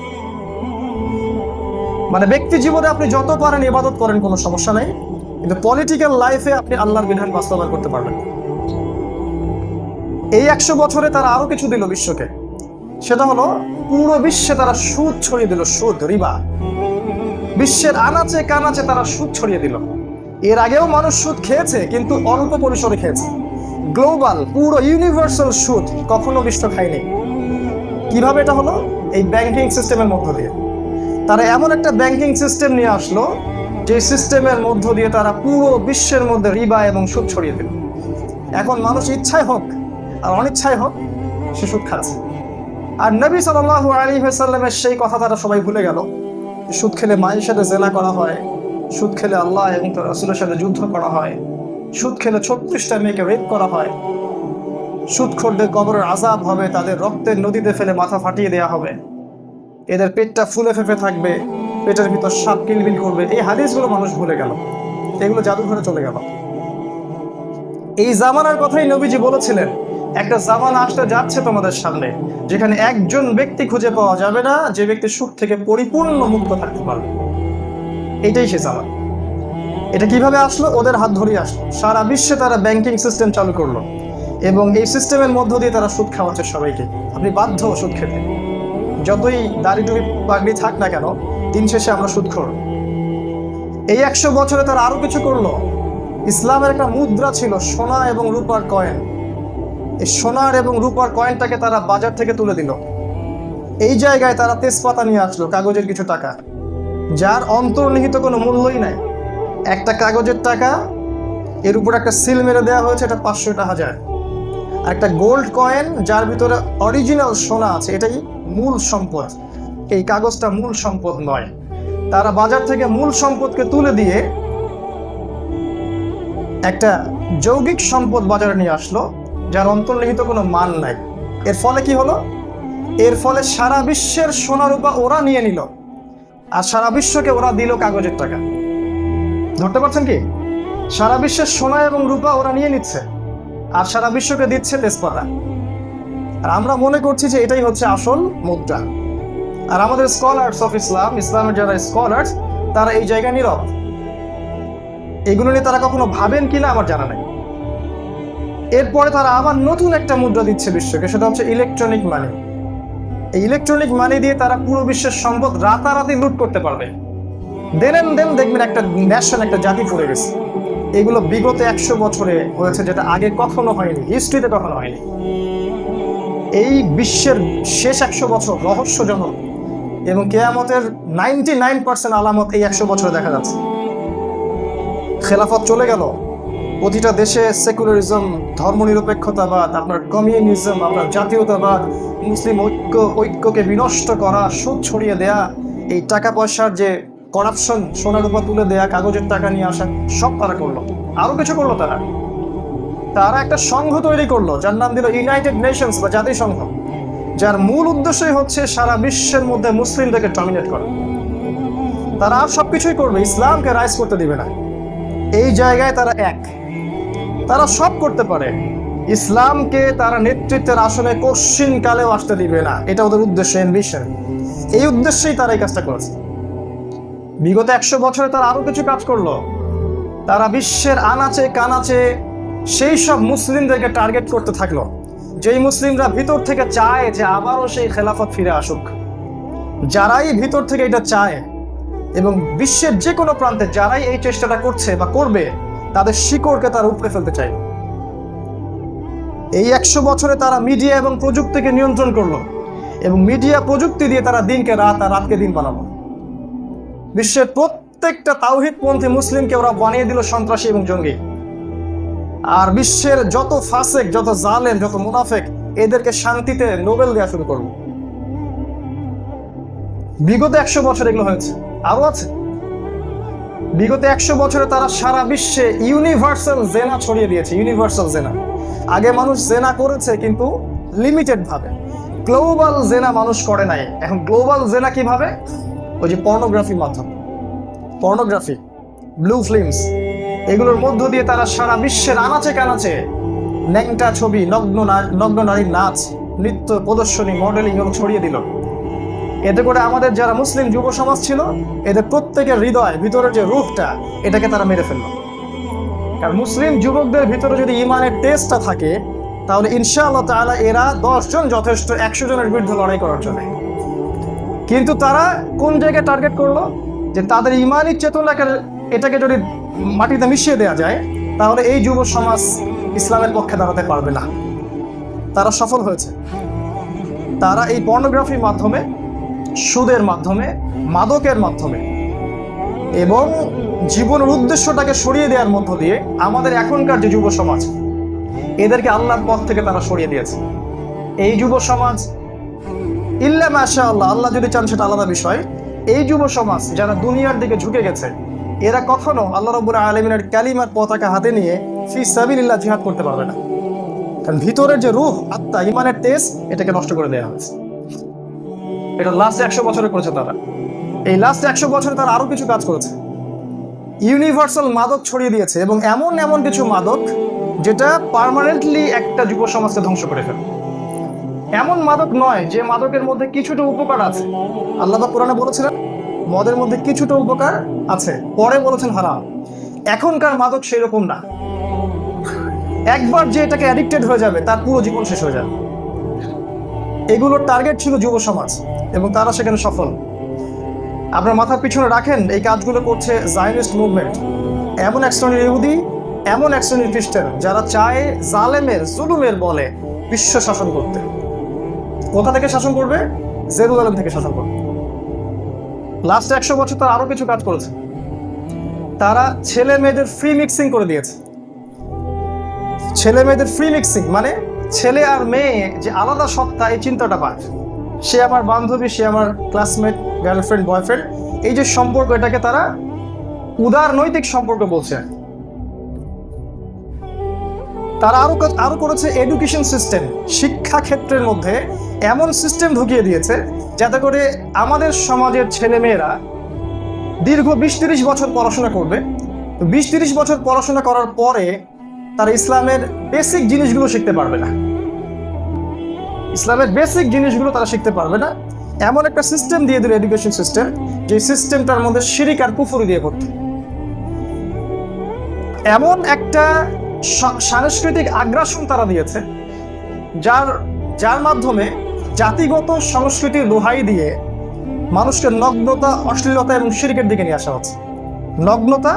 মানে ব্যক্তি জীবনে আপনি যত পারেন ইবাদত করেন, কোনো সমস্যা নেই, কিন্তু পলিটিক্যাল লাইফে আপনি আল্লাহর বিধান বাস্তবায়ন করতে পারবেন। এই 100 বছরে তারা আরো কিছু দিল বিশ্বকে। সেটা হলো পুরো বিশ্বে তারা সুদ ছড়িয়ে দিল, সুদ, রিবা। বিশ্বের আনাচে কানাচে তারা সুদ ছড়িয়ে দিল। এর আগেও মানুষ সুদ খেয়েছে, কিন্তু অল্প পরিসরে খেয়েছে। গ্লোবাল পুরো ইউনিভার্সাল সুদ কখনো বিশ্ব খায়নি। কিভাবে এটা হলো? এই ব্যাংকিং সিস্টেমের মধ্য দিয়ে। তারা এমন একটা ব্যাংকিং সিস্টেম নিয়ে আসলো, যে সিস্টেমের মধ্য দিয়ে তারা পুরো বিশ্বের মধ্যে রিবা এবং সুদ ছড়িয়ে দিল। এখন মানুষ ইচ্ছায় হোক আর অনিচ্ছায় হোক, সে সুদ খাচ্ছে। আর নবী সাল্লাল্লাহু আলাইহি ওয়াসাল্লামের সেই কথা তারা সবাই ভুলে গেল। সুদ খেলে মায়ের সাথে জেনা করা হয়, সুদ খেলে আল্লাহ এবং তার রাসূলের সাথে যুদ্ধ করা হয়, সুদ খেলে 36টা মেয়েকে রেপ করা হয়, সুদখোরদের কবরের আযাব হবে, তাদের রক্তের নদীতে ফেলে মাথা ফাটিয়ে দেওয়া হবে, এদের পেটটা ফুলে ফেঁপে থাকবে, পেটের ভিতর সাপ কিলবিল করবে। এই হাদিসগুলো মানুষ ভুলে গেল, এগুলো জাদুঘরে চলে গেল। এই জামানার কথাই নবীজি বলেছিলেন, একটা জামানা আসতে যাচ্ছে তোমাদের সামনে, যেখানে একজন ব্যক্তি খুঁজে পাওয়া যাবে না যে ব্যক্তি সুদ থেকে পরিপূর্ণ মুক্ত থাকতে পারবে। এটাই সে জামানা। এটা কিভাবে আসলো? ওদের হাত ধরেই আসলো। সারা বিশ্বে তারা ব্যাংকিং সিস্টেম চালু করলো, এবং এই সিস্টেমের মধ্য দিয়ে তারা সুদ খাওয়াচ্ছে সবাইকে। আপনি বাধ্য সুদ খেতে, যতই দাড়ি টুপি পাগড়ি থাক না কেন, দিন শেষে আমরা সুদখোর। এই 100 বছরে তারা আরো কিছু করলো। ইসলামের একটা মুদ্রা ছিল, সোনা এবং রূপার কয়েন। এই সোনার এবং রূপার কয়েনটাকে তারা বাজার থেকে তুলে দিল। এই জায়গায় তারা তেজপাতা নিয়ে আসলো, কাগজের কিছু টাকা, যার অন্তর্নিহিত কোনো মূল্যই নাই। একটা কাগজের টাকা, এর উপর একটা সিল মেরে দেওয়া হয়েছে, এটা 500 টা 1000। একটা গোল্ড কয়েন যার ভিতরে অরিজিনাল সোনা আছে, এটাই মূল সম্পদ। এই কাগজটা মূল সম্পদ নয়। তারা বাজার থেকে মূল সম্পদকে তুলে দিয়ে একটা যৌগিক সম্পদ বাজারে নিয়ে আসলো, যার অন্তর্নিহিত কোনো মান নাই। এর ফলে কি হলো? এর ফলে সারা বিশ্বের সোনা রূপা ওরা নিয়ে নিল, আর সারা বিশ্বকে ওরা দিল কাগজের টাকা। ধরতে পারছেন কি? সারা বিশ্বের সোনা এবং রূপা ওরা নিয়ে নিচ্ছে, আর সারা বিশ্বকে দিচ্ছে তেজপাতা। আর আমরা মনে করছি যে এটাই হচ্ছে আসল মুদ্রা। আর আমাদের স্কলার্স অফ ইসলাম, ইসলামের যারা স্কলার্স, তারা এই জায়গায় নীরব। এগুলো নিয়ে তারা কখনো ভাবেন কিনা আমার জানা নেই। এরপরে তারা আবার নতুন একটা মুদ্রা দিচ্ছে বিশ্বকে, সেটা হচ্ছে ইলেকট্রনিক মানি। এই ইলেকট্রনিক মানি দিয়ে তারা পুরো বিশ্বের সম্পদ রাতারাতি লুট করতে পারবে। দেন দেখবেন একটা ন্যাশন, একটা জাতি পড়ে গেছে। এগুলো বিগত 100 বছরে হয়েছে, যেটা আগে কখনো হয়নি, হিস্ট্রিতে কখনো হয়নি। এই বিশ্বের শেষ 100 বছর রহস্যজনক, এবং কিয়ামতের 99% আলামত এই 100 বছরে দেখা যাচ্ছে। খেলাফত চলে গেল, প্রতিটা দেশে সেকুলারিজম, ধর্মনিরপেক্ষতাবাদ, আপনার কমিউনিজম, আপনার জাতীয়তাবাদ, মুসলিম ঐক্যকে বিনষ্ট করা, সুদ ছড়িয়ে দেয়া, এই টাকা পয়সার যে করাপশন, সোনার উপর তুলে দেয়া, কাগজের টাকা নিয়ে আসা, সব তারা করলো। আরো কিছু করলো তারা একটা সংঘ তৈরি করলো, যার নাম দিল ইউনাইটেড নেশনস বা জাতিসংঘ, যার মূল উদ্দেশ্যই হচ্ছে সারা বিশ্বের মধ্যে মুসলিমদেরকে ডমিনেট করা। তারা আর সবকিছুই করবে, ইসলামকে রাইজ করতে দিবে না। এই জায়গায় তারা তারা সব করতে পারে, ইসলামকে তারা নেতৃত্বের আসনে কশ্চিন কালেও আসতে দিবে না। এটা ওদের উদ্দেশ্য, এমবিশন। এই উদ্দেশ্যেই তারা এই কাজটা করেছে। বিগত 100 বছরে তারা আরো কিছু কাজ করলো। তারা বিশ্বের আনাচে কানাচে সেই সব মুসলিমদেরকে টার্গেট করতে থাকলো, যেই মুসলিমরা ভিতর থেকে চায় যে আবারও সেই খেলাফত ফিরে আসুক। যারাই ভিতর থেকে এটা চায়, এবং বিশ্বের যে কোনো প্রান্তে যারাই এই চেষ্টাটা করছে বা করবে, তাদের শিকড়কে তারা উপড়ে ফেলতে চায়। এই 100 বছরে তারা মিডিয়া এবং প্রযুক্তিকে নিয়ন্ত্রণ করলো, এবং মিডিয়া প্রযুক্তি দিয়ে তারা দিনকে রাত আর রাতকে দিন বানালো। বিশ্বের প্রত্যেকটা তাওহীদপন্থী মুসলিমকে ওরা বানিয়ে দিল সন্ত্রাসী এবং জঙ্গি। আর বিশ্বের যত ফাসেক, যত জালেম, যত মুনাফেক, এদেরকে শান্তিতে নোবেল দেওয়া শুরু করলো। বিগত 100 বছর এগুলো হয়েছে, আরো আছে। বিগত 100 বছরে তারা সারা বিশ্বে ইউনিভার্সাল জেনা ছড়িয়ে দিয়েছে। ইউনিভার্সাল জেনা, আগে মানুষ জেনা করেছে কিন্তু লিমিটেড ভাবে, গ্লোবাল জেনা মানুষ করে নাই। এখন গ্লোবাল জেনা কিভাবে? ওই যে পর্নোগ্রাফির মাধ্যমে, পর্নোগ্রাফি, ব্লু ফিল্মস, এগুলোর মধ্য দিয়ে তারা সারা বিশ্বের আনাচে কানাচে ন্যাংটা ছবি, নগ্ন নারীর নাচ, নৃত্য প্রদর্শনী, মডেলিং এবং ছড়িয়ে দিল। এতে করে আমাদের যারা মুসলিম যুব সমাজ ছিল, এদের প্রত্যেকের হৃদয়, ভিতরের যে রূপটা, এটাকে তারা মেরে ফেলল। কারণ মুসলিম যুবকদের ভিতরে যদি ইমানের টেস্টটা থাকে, তাহলে ইনশাআল্লাহ তাআলা এরা 10 জন যথেষ্ট 100 জনের বিরুদ্ধে লড়াই করার জন্য। কিন্তু তারা কোন জায়গায় টার্গেট করলো? যে যে তাদের ইমানি চেতনাকে এটাকে যদি মাটিতে মিশিয়ে দেওয়া যায়, তাহলে এই যুব সমাজ ইসলামের পক্ষে দাঁড়াতে পারবে না। তারা সফল হয়েছে। তারা এই পর্নোগ্রাফির মাধ্যমে, সুদের মাধ্যমে, মাদকের মাধ্যমে এবং জীবনের উদ্দেশ্যটাকে সরিয়ে দেওয়ার মধ্য দিয়ে আমাদের এখনকার যে যুব সমাজ, এদেরকে আল্লাহর পথ থেকে তারা সরিয়ে দিয়েছে। এই যুব সমাজ ইল্লা মাশাআল্লাহ, আল্লাহ যদি চান সেটা আলাদা বিষয়, এই যুব সমাজ যারা দুনিয়ার দিকে ঝুঁকে গেছে, এরা কখনো আল্লাহ রাব্বুল আলামিনের কালিমার পতাকা হাতে নিয়ে ফি সাবিলিল্লাহ জিহাদ করতে পারবে না। কারণ ভিতরের যে রূহ, আত্মা, ইমানের তেজ, এটাকে নষ্ট করে দেওয়া হয়েছে। এটা লাস্ট 100 বছরে করেছে তারা। এই লাস্ট 100 বছরে তারা আরো কিছু কাজ করেছে। ইউনিভার্সাল মাদক ছড়িয়ে দিয়েছে, এবং এমন এমন কিছু মাদক যেটা পার্মানেন্টলি একটা যুব সমাজকে ধ্বংস করে ফেলে। এমন মাদক নয় যে মাদকের মধ্যে কিছুটা উপকার আছে। আল্লাহ পাক কোরআনে বলেছিলেন মদের মধ্যে কিছুটা উপকার আছে, পরে বলেছেন হারাম। এখনকার মাদক সেই রকম না। একবার যে এটাকে অ্যাডিক্টেড হয়ে যাবে, তার পুরো জীবন শেষ হয়ে যাবে। এগুলোর টার্গেট ছিল যুব সমাজ, এবং তারা সেখানে সফল। আপনার মাথার পিছনে রাখেন, এই কাজগুলো করছে জায়নিস্ট মুভমেন্ট। এমন এক শ্রেণীর ইহুদি, এমন এক শ্রেণীর খ্রিস্টান যারা চায় জালেমের, জুলুমের বলে বিশ্ব শাসন করতে। কোথা থেকে শাসন করবে? জেরুজালেম থেকে শাসন করবে। লাস্ট 100 বছর তারা আরো কিছু কাজ করেছে। তারা ছেলে মেয়েদের ফ্রি মিক্সিং করে দিয়েছে। ছেলে মেয়েদের ফ্রি মিক্সিং মানে ছেলে আর মেয়ে যে আলাদা সত্তা, এই চিন্তাটা পায়। সে আমার বান্ধবী, সে আমার ক্লাসমেট, গার্লফ্রেন্ড, বয়ফ্রেন্ড, এই যে সম্পর্ক, এটাকে তারা উদার নৈতিক সম্পর্ক বলছে। তারা আরো করেছে এডুকেশন সিস্টেম, শিক্ষা ক্ষেত্রের মধ্যে এমন সিস্টেম ঢুকিয়ে দিয়েছে যাতে করে আমাদের সমাজের ছেলে মেয়েরা দীর্ঘ 20-30 বছর পড়াশোনা করবে। 20-30 বছর পড়াশোনা করার পরে তারা ইসলামের বেসিক জিনিসগুলো শিখতে পারবে না। ইসলামের বেসিক জিনিসগুলো তারা শিখতে পারবে না। এমন একটা সিস্টেম দিয়ে দিল, এডুকেশন সিস্টেম, যে সিস্টেমটার মধ্যে শিরিক আর কুফরি দিয়ে ভর্তি। এমন একটা সাংস্কৃতিক আগ্রাসন তারা দিয়েছে, যার মাধ্যমে জাতিগত সংস্কৃতির দোহাই দিয়ে মানুষকে নগ্নতা, অশ্লীলতা এবং শিরিকের দিকে নিয়ে আসা হচ্ছে। নগ্নতা,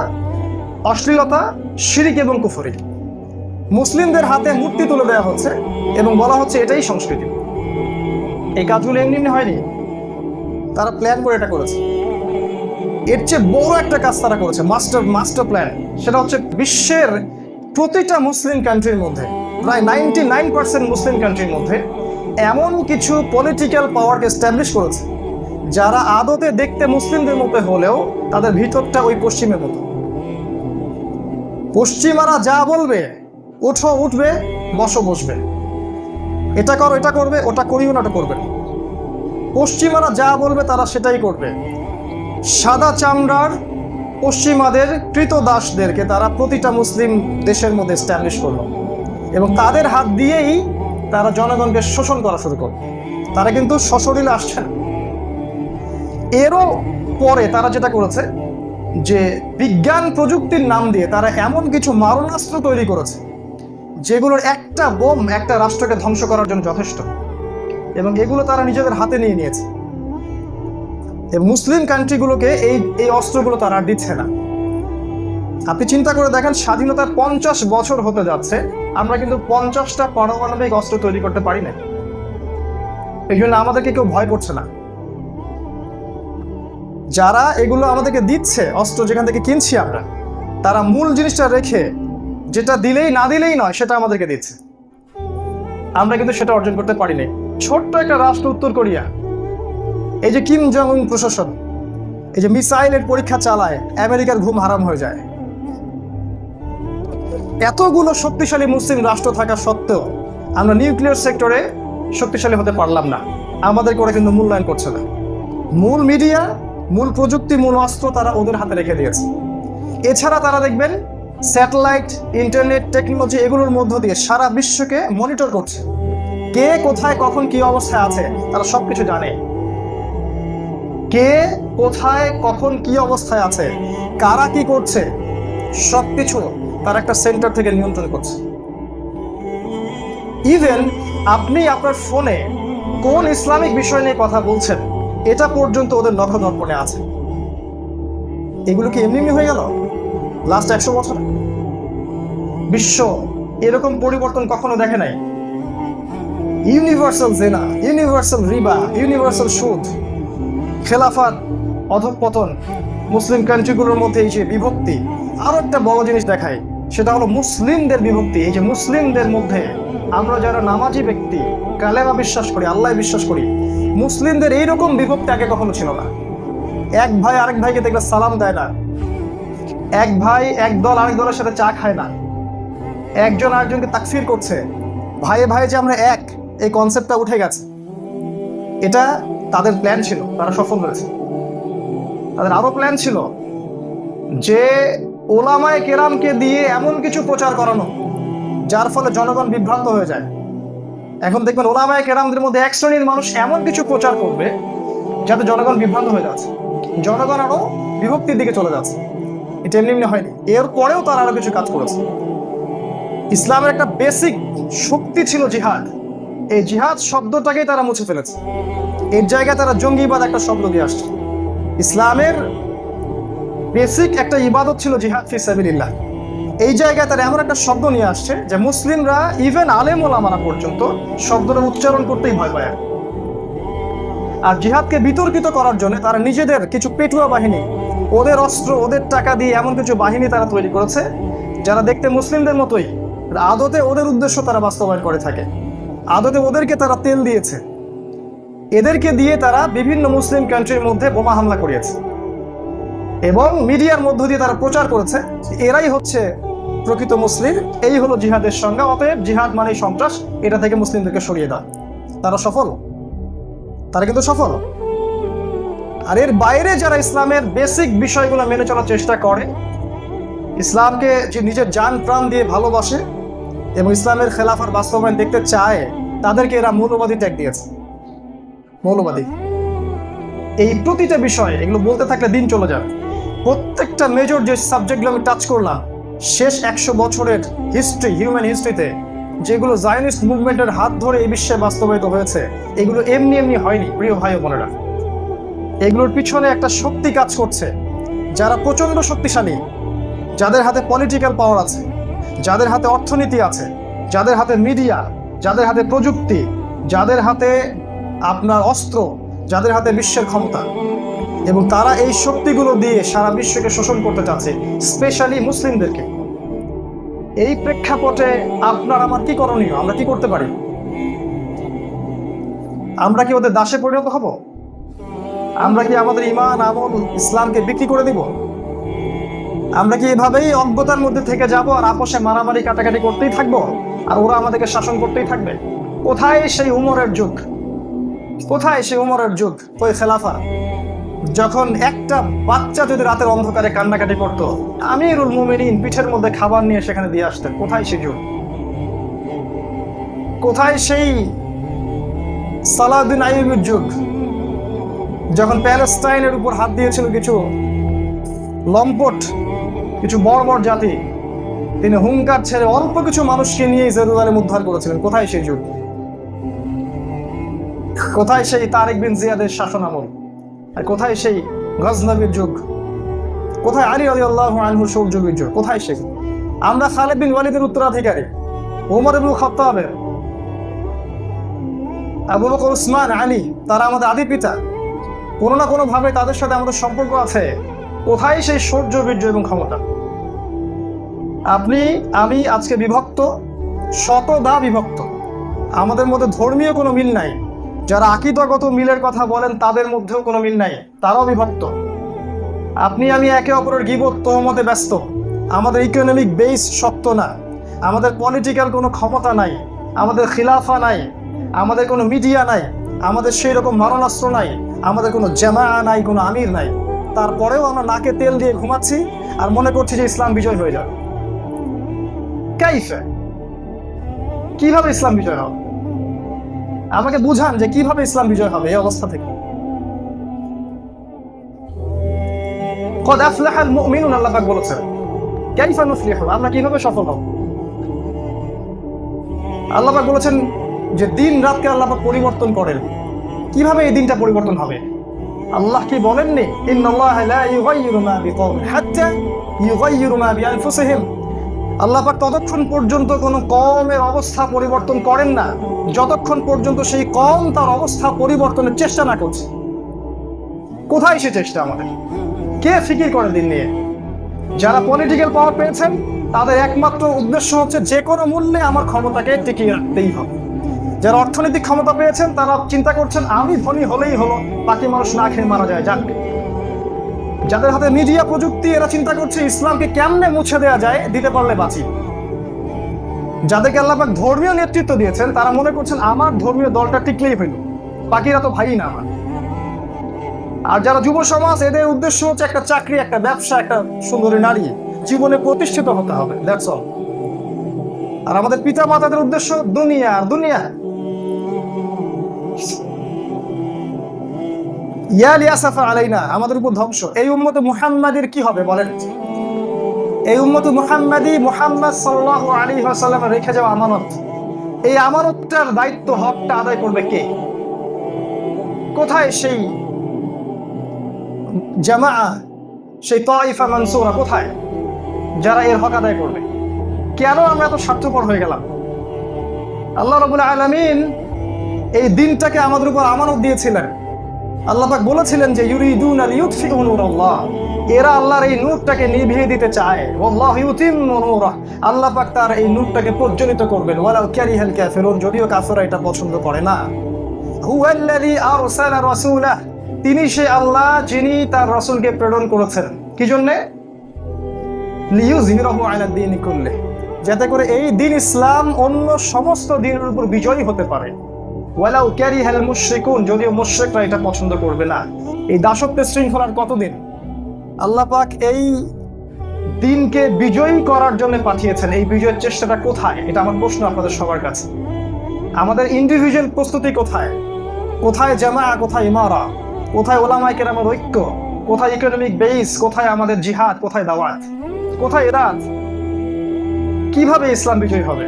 অশ্লীলতা, শিরিক এবং কুফরি। মুসলিমদের হাতে মূর্তি তুলে দেওয়া হচ্ছে এবং বলা হচ্ছে এটাই সংস্কৃতি। এই কাজগুলো এমনি এমনি হয়নি, তারা প্ল্যান করে এটা করেছে। এর চেয়ে বড় একটা কাজ তারা করেছে, মাস্টার প্ল্যান। সেটা হচ্ছে বিশ্বের প্রতিটা মুসলিম কান্ট্রির মধ্যে, প্রায় 99% মুসলিম কান্ট্রির মধ্যে এমন কিছু পলিটিক্যাল পাওয়ারকে এস্টাবলিশ করেছে যারা আদতে দেখতে মুসলিমদের মতো হলেও তাদের ভিতরটা ওই পশ্চিমের মতো। পশ্চিমারা যা বলবে, ওঠো উঠবে, বসো বসবে, এটা করো এটা করবে, ওটা করিও না ওটা করবে। পশ্চিমারা যা বলবে তারা সেটাই করবে। সাদা চামড়ার পশ্চিমাদের কৃতদাসদেরকে তারা প্রতিটা মুসলিম দেশের মধ্যে এস্টাবলিশ করলো, এবং তাদের হাত দিয়েই তারা জনগণকে শোষণ করা শুরু করলো। তারা কিন্তু সশরীরে আসছে না। এরও পরে তারা যেটা করেছে, যে বিজ্ঞান প্রযুক্তির নাম দিয়ে তারা এমন কিছু মারণাস্ত্র তৈরি করেছে যেগুলোর একটা বোম একটা রাষ্ট্রকে ধ্বংস করার জন্য যথেষ্ট, এবং এগুলো তারা নিজেদের হাতে নিয়ে নিয়েছে। মুসলিম কান্ট্রিগুলোকে এই অস্ত্রগুলো তারা আর দিচ্ছে না। আপনি চিন্তা করে দেখেন, স্বাধীনতার 50 বছর হতে যাচ্ছে, আমরা কিন্তু 50টা পারমাণবিক অস্ত্র তৈরি করতে পারি না। এই জন্য আমাদেরকে কেউ ভয় করছে না। যারা এগুলো আমাদেরকে দিচ্ছে, অস্ত্র যেখান থেকে কিনছি আমরা, তারা মূল জিনিসটা রেখে, যেটা দিলেই না দিলেই নয়, সেটা আমাদেরকে দিচ্ছে। আমরা কিন্তু সেটা অর্জন করতে পারিনি। ছোট্ট একটা রাষ্ট্র উত্তর কোরিয়া, এই যে কিম জং উন প্রশাসন, এই যে মিসাইলের পরীক্ষা চালায়, আমেরিকার ঘুম হারাম হয়ে যায়। এতগুলো শক্তিশালী মুসলিম রাষ্ট্র থাকা সত্ত্বেও আমরা নিউক্লিয়ার সেক্টরে শক্তিশালী হতে পারলাম না। আমাদেরকে ওরা কিন্তু মূল্যায়ন করছে না। মূল মিডিয়া, মূল প্রযুক্তি, মূল অস্ত্র তারা ওদের হাতে রেখে দিয়েছে। এছাড়া তারা দেখবেন স্যাটেলাইট, ইন্টারনেট, টেকনোলজি, এগুলোর মধ্য দিয়ে সারা বিশ্বকে মনিটর করছে। কে কোথায় কখন কি অবস্থায় আছে তারা সবকিছু জানে। কে কোথায় কখন কি অবস্থায় আছে, কারা কি করছে, সবকিছু তার একটা সেন্টার থেকে নিয়ন্ত্রণ করছে। ইভেন আপনি আপনার ফোনে কোন ইসলামিক বিষয় নিয়ে কথা বলছেন, এটা পর্যন্ত ওদের নখদর্পণে আছে। এগুলো কি এমনি এমনি হয়ে গেল লাস্ট 100 বছর? বিশ্ব এরকম পরিবর্তন কখনো দেখে নাই। ইউনিভার্সাল জেনা, ইউনিভার্সাল রিবা, ইউনিভার্সাল সুদ, খেলাফাত, অধঃপতন, মুসলিম কান্ট্রিগুলোর মধ্যে এই যে বিভক্তি। আরো একটা বড় জিনিস দেখায়, সেটা হলো মুসলিমদের বিভক্তি। এই যে মুসলিমদের মধ্যে আমরা যারা নামাজি ব্যক্তি, কালেমা বিশ্বাস করি, আল্লাহ বিশ্বাস করি, মুসলিমদের এইরকম বিভক্তি আগে কখনো ছিল না। এক ভাই আরেক ভাইকে দেখলে সালাম দেয় না, এক ভাই এক দল আরেক দলের সাথে চা খায় না, একজন আরেকজনকে তাকফির করছে। ভাইয়ে ভাই যে আমরা এক, এই কনসেপ্টটা উঠে গেছে। এটা তাদের প্ল্যান ছিল, তারা সফল হয়েছে। তাদের আরো প্ল্যান ছিল যে ওলামায়ে কেরামকে দিয়ে এমন কিছু প্রচার করানো যার ফলে জনগণ বিভ্রান্ত হয়ে যায়। এখন দেখবেন ওলামায়ে কেরামদের মধ্যে এক শ্রেণীর মানুষ এমন কিছু প্রচার করবে যাতে জনগণ বিভ্রান্ত হয়ে যাচ্ছে, জনগণ আরো বিভক্তির দিকে চলে যাচ্ছে। এটা এমনি এমনি হয়নি, এরপরেও তারা আরো কিছু কাজ করেছে। ইসলামের একটা বেসিক শক্তি ছিল জিহাদ। এই জিহাদ শব্দটাকেই তারা মুছে ফেলেছে। এর জায়গায় তারা জঙ্গিবাদ একটা শব্দ দিয়ে আসছে। ইসলামের বেসিক একটা ইবাদত ছিল জিহাদ ফি সাবিলিল্লাহ। এই জায়গায় তারা এমন একটা শব্দ নিয়ে আসছে যে মুসলিমরা, ইভেন আলেম ওলামারা পর্যন্ত শব্দটা উচ্চারণ করতেই ভয় পায়। আর জিহাদকে বিতর্কিত করার জন্য তারা নিজেদের কিছু পেটুয়া বাহিনী, ওদের অস্ত্র, ওদের টাকা দিয়ে এমন কিছু বাহিনী তারা তৈরি করেছে যারা দেখতে মুসলিমদের মতোই, আদতে ওদের উদ্দেশ্য তারা বাস্তবায়ন করে থাকে। আদতে ওদেরকে তারা তেল দিয়েছে, এদেরকে দিয়ে তারা বিভিন্ন মুসলিম কান্ট্রির মধ্যে বোমা হামলা করিয়েছে এবং মিডিয়ার মধ্য দিয়ে তারা প্রচার করেছে এরাই হচ্ছে প্রকৃত মুসলিম, এই হলো জিহাদের সংজ্ঞা, অতএব জিহাদ মানেই সন্ত্রাস, এটা থেকে মুসলিমদেরকে সরিয়ে দাও। তারা সফল, তারা কিন্তু সফল। আর এর বাইরে যারা ইসলামের বেসিক বিষয়গুলো মেনে চলার চেষ্টা করে, ইসলামকে যে নিজের জান প্রাণ দিয়ে ভালোবাসে এবং ইসলামের খেলাফার বাস্তবায়ন দেখতে চায়, তাদেরকে এরা মৌলবাদী ট্যাগ দিয়েছে। মৌলবাদী এই প্রতিটা বিষয়, এগুলো বলতে থাকলে দিন চলে যাবে। প্রত্যেকটা মেজর যে সাবজেক্টগুলো আমি টাচ করলাম, শেষ 100 বছরের হিস্ট্রি, হিউম্যান হিস্ট্রিতে যেগুলো জায়নিস্ট মুভমেন্টের হাত ধরে এই বিশ্বে বাস্তবায়িত হয়েছে, এগুলো এমনি এমনি হয়নি প্রিয় ভাই ও বোনেরা। এগুলোর পিছনে একটা শক্তি কাজ করছে, যারা প্রচন্ড শক্তিশালী, যাদের হাতে পলিটিক্যাল পাওয়ার আছে, যাদের হাতে অর্থনীতি আছে, যাদের হাতে মিডিয়া, যাদের হাতে প্রযুক্তি, যাদের হাতে আপনার অস্ত্র, যাদের হাতে বিশ্বের ক্ষমতা, এবং তারা এই শক্তিগুলো দিয়ে সারা বিশ্বকে শোষণ করতে চাচ্ছে, স্পেশালি মুসলিমদেরকে। এই প্রেক্ষাপটে আপনার আমার কি করণীয়? আমরা কি করতে পারি? আমরা কি ওদের দাসে পরিণত হব? আমরা কি আমাদের ঈমান, আমল, ইসলামকে বিক্রি করে দিব? আমরা কি এভাবেই অজ্ঞতার মধ্যে থেকে যাব আর আপোষে মারামারি কাটাকাটি করতেই থাকবো আর ওরা আমাদেরকে শাসন করতেই থাকবে? কোথায় সেই উমরের যুগ? কোথায় সেই উমরের যুগ, ওই খেলাফা, যখন একটা বাচ্চা যদি রাতের অন্ধকারে কান্নাকাটি করতো, আমিরুল মুমিনিন পিঠের মধ্যে খাবার নিয়ে সেখানে দিয়ে আসতেন? কোথায় সেই যুগ? কোথায় সেই সালাউদ্দিন আইয়ুবের যুগ, যখন প্যালেস্টাইনের উপর হাত দিয়েছিল কিছু লম্পট, কিছু বড় বড় জাতি, তিনি হুঙ্কার ছেড়ে অল্প কিছু মানুষকে নিয়ে জেরুজালেম উদ্ধার করেছিলেন? কোথায় সেই যুগ? কোথায় সেই তারেক বিন জিয়াদের শাসন আমল? আর কোথায় সেই গজনবীর যুগ? কোথায় আলী রাদিয়াল্লাহু আনহুর যুগের যুগ? কোথায় সেই? আমরা খালিদ বিন ওয়ালিদের উত্তরাধিকারী, ওমর ইবনে খাত্তাবের, আবু বকর, উসমান, আলী, তারা আমাদের আদি পিতা। কোনো না কোনো ভাবে তাদের সাথে আমাদের সম্পর্ক আছে। কোথায় সেই শৌর্য, বীর্য এবং ক্ষমতা? আপনি আমি আজকে বিভক্ত, শতদা বিভক্ত। আমাদের মধ্যে ধর্মীয় কোনো মিল নাই। যারা আকীদাগত মিলের কথা বলেন তাদের মধ্যেও কোনো মিল নাই, তারাও বিভক্ত। আপনি আমি একে অপরের গীবত, তহমতে ব্যস্ত। আমাদের ইকোনমিক বেস শক্ত না, আমাদের পলিটিক্যাল কোনো ক্ষমতা নাই, আমাদের খিলাফা নাই, আমাদের কোনো মিডিয়া নাই, আমাদের সেই রকম মারণাস্ত্র নাই, আমাদের কোনো জামা নাই, কোনো আমির নাই। তারপরেও আমরা নাকে তেল দিয়ে ঘুমাচ্ছি আর মনে করছি যে ইসলাম বিজয় হয়ে যাবে। কাইফে? কিভাবে ইসলাম বিজয় হবে? আমাকে বুঝান যে কিভাবে ইসলাম বিজয় হবে এই অবস্থা থেকে। কদ আফলাহাল মুমিনুন, আল্লাহ পাক বলেছেন। কাইফা নুফলিহু, আমরা কিভাবে সফল হব? আল্লাহ পাক বলেছেন যে দিন রাতকে আল্লাহ পাক পরিবর্তন করেন। কিভাবে এই দিনটা পরিবর্তন হবে? আল্লাহ কি বলেননি ইন্নাল্লাহা লা ইউগাইয়িরু মা বিকওমিন হাত্তা ইউগাইয়িরু মা বিআনফুসিহিম? আল্লাহ পাক ততক্ষণ পর্যন্ত কোনো কওমের অবস্থা পরিবর্তন করেন না যতক্ষণ পর্যন্ত সেই কওম তার অবস্থা পরিবর্তনের চেষ্টা না করছে। কোথায় সে চেষ্টা আমাদের? কে ফিকির করে দিন নিয়ে? যারা পলিটিক্যাল পাওয়ার পেয়েছেন তাদের একমাত্র উদ্দেশ্য হচ্ছে যে কোনো মূল্যে আমার ক্ষমতাকে টিকিয়ে রাখতেই হবে। যারা অর্থনৈতিক ক্ষমতা পেয়েছেন তারা চিন্তা করছেন আমি ধনী হলেই হলো, বাকি মানুষ না খেয়ে মারা যায় যাক। যাদের হাতে মিডিয়া প্রযুক্তি এরা চিন্তা করছে ইসলামকে কেমনে মুছে দেওয়া যায়, দিতে পারলে বাঁচি। যাদেরকে আল্লাহ পাক ধর্মীয় নেতৃত্ব দিয়েছেন তারা মনে করছেন আমার ধর্মীয় দলটা টিকলেই হইল, বাকিরা তো ভাই না আমার। আর যারা যুব সমাজ এদের উদ্দেশ্য হচ্ছে একটা চাকরি, একটা ব্যবসা, একটা সুন্দরী নারী, জীবনে প্রতিষ্ঠিত হতে হবে, দ্যাটস অল। আর আমাদের পিতা মাতাদের উদ্দেশ্য দুনিয়া আর দুনিয়া। ইয়া লিয়াসাফা আলাইনা, আমাদের উপর ধ্বংস। এই উম্মতে মুহাম্মাদের কি হবে বলেন? এই উম্মতে মুহাম্মাদি মুহাম্মদ সাল্লাল্লাহু আলাইহি ওয়াসাল্লাম রেখে যাওয়া আমানত, এই আমানতটার দায়িত্ব হকটা আদায় করবে কে? কোথায় সেই জামাআ, সেই তাইফা মানসুরা কোথায় যারা এর হক আদায় করবে? কেন আমরা এত স্বার্থপর হয়ে গেলাম? আল্লাহ রাব্বুল আলামিন এই দিনটাকে আমাদের উপর আমানত দিয়েছিলেন। আল্লাহ পাক বলেছিলেন যে ইউরিদুনা লিইউতফিউ নূরাল্লাহ, এরা আল্লাহর এই নূরটাকে নিভিয়ে দিতে চায়। ওয়াল্লাহু ইউতিম্মু নূরাহ, আল্লাহ পাক তার এই নূরটাকে প্রজ্বলিত করবেন। ওয়ালাউ কারিহাল কাফিরুন, যদিও কাফেররা এটা পছন্দ করে না। হুয়াল্লাযী আরসালা রাসূলাহ, তিনি সে আল্লাহ যিনি তার রাসূলকে প্রেরণ করেছেন। কি জন্য? লিইউযহিরাহু আলা দ্বীনি কুল্লিহি, যাতে করে এই দিন ইসলাম অন্য সমস্ত দিনের উপর বিজয়ী হতে পারে। ওয়ালাউ কারিহাল মুশরিকুন, যদিও মুশরিকরা এটা পছন্দ করবে না। এই দাসত্বের শৃঙ্খলার কতদিন? আল্লাহ পাক এই দিনকে বিজয়ী করার জন্য পাঠিয়েছেন। এই বিজয়ের চেষ্টাটা কোথায়? এটা আমার প্রশ্ন আপনাদের সবার কাছে। আমাদের ইন্ডিভিজুয়াল প্রস্তুতি কোথায়? কোথায় জামা, কোথায় ইমারা, কোথায় ওলামায়ে কেরামের ঐক্য, কোথায় ইকোনমিক বেস, কোথায় আমাদের জিহাদ, কোথায় দাওয়াত, কোথায় ইরাদ? কিভাবে ইসলাম বিজয়ী হবে?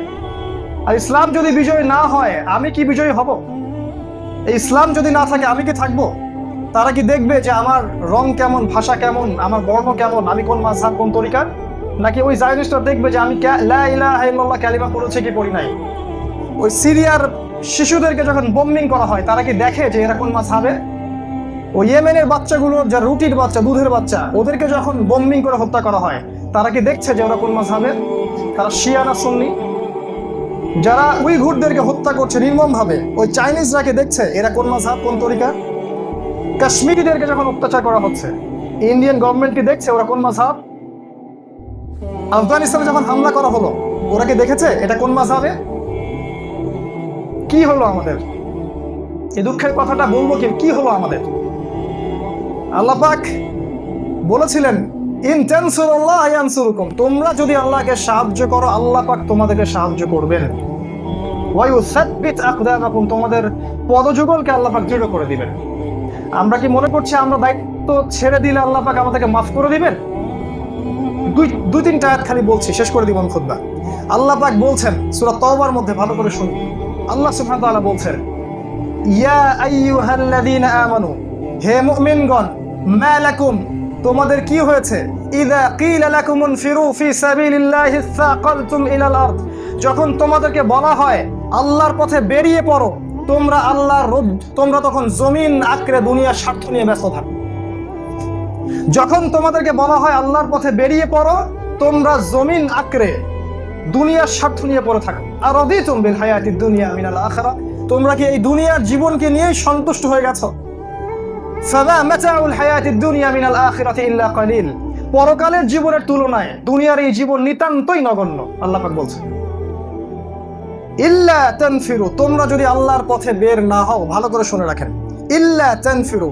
আর ইসলাম যদি বিজয় না হয় আমি কি বিজয়ী হব? এই ইসলাম যদি না থাকে আমি কি থাকবো? তারা কি দেখবে যে আমার রং কেমন, ভাষা কেমন, আমার বর্ণ কেমন, আমি কোন মাযহাব, কোন তরিকার? নাকি ওই জায়নিস্টরা দেখবে যে আমি লা ইলাহা ইল্লাল্লাহ কালিমা পড়েছি কি পড়ি নাই? ওই সিরিয়ার শিশুদেরকে যখন বোম্বিং করা হয় তারা কি দেখে যে এরা কোন মাযহাবে? ওই ইয়েমেনের বাচ্চাগুলো, যারা রুটির বাচ্চা, দুধের বাচ্চা, ওদেরকে যখন বোম্বিং করে হত্যা করা হয় তারা কি দেখছে যে ওরা কোন মাযহাবে? তারা শিয়া না সুন্নি? যারা উইঘুরদেরকে হত্যা করছে নির্মমভাবে, ওই চাইনিজরাকে দেখছে এরা কোন মাযহাব, কোন তরিকা? কাশ্মীরিদেরকে যখন অত্যাচার করা হচ্ছে ইন্ডিয়ান গভর্নমেন্ট কি দেখছে ওরা কোন মাযহাব? আফগানিস্তানে যখন হামলা করা হলো ওরা কি দেখেছে এটা কোন মাযহাবে? কি হলো আমাদের? এই দুঃখের কথাটা বলবো কি হলো আমাদের? আল্লাহ পাক বলেছিলেন ইন তানসুরুল্লাহ ইয়ানসুরুকুম, তোমরা যদি আল্লাহকে সাহায্য করো আল্লাহ পাক তোমাদেরকে সাহায্য করবেন। ওয়া ইউসাব্বিত আকদামাকুম, তোমাদের পদযুগলকে আল্লাহ পাক দৃঢ় করে দিবেন। আমরা কি মনে করছি আমরা দায়িত্ব ছেড়ে দিলে আল্লাহ পাক আমাদেরকে মাফ করে দিবেন? দুই তিনটা আয়াত খালি বলছি, শেষ করে দিব খুতবা। আল্লাহ পাক বলছেন সূরা তাওবার মধ্যে, ভালো করে শুনুন। আল্লাহ সুবহানাহু ওয়া তাআলা বলছেন ইয়া আইয়ুহাল্লাযীনা আমানু, হে মুমিনগণ, মা লাকুম, তোমাদের কি হয়েছে? ইযা কিলা লাকুম ইনফিরু ফি সাবিলিল্লাহি সাকালতুম ইলাল আরদ, যখন তোমাদেরকে বলা হয় আল্লাহর পথে বেরিয়ে পড়ো, তোমরা তখন জমিন আঁকড়ে দুনিয়ার স্বার্থ নিয়ে ব্যস্ত থাকো। যখন তোমাদেরকে বলা হয় আল্লাহর পথে বেরিয়ে পড়ো, তোমরা জমিন আঁকড়ে দুনিয়ার স্বার্থ নিয়ে পড়ে থাকো। আর রাদিতুম বিল হায়াতিদ দুনিয়া মিনাল আখিরাহ, তোমরা কি এই দুনিয়ার জীবনকে নিয়েই সন্তুষ্ট হয়ে গেছো? ফামা মাতাউল হায়াতিদ দুনিয়া মিনাল আখিরাতি ইল্লা কালিল, পরকালের জীবনের তুলনায় দুনিয়ার এই জীবন নিতান্তই নগণ্য। আল্লাহ পাক বলছেন ইল্লা তানফিরু, তোমরা যদি আল্লাহর পথে বের না হও, ভালো করে শুনে রাখেন, ইল্লা তানফিরু,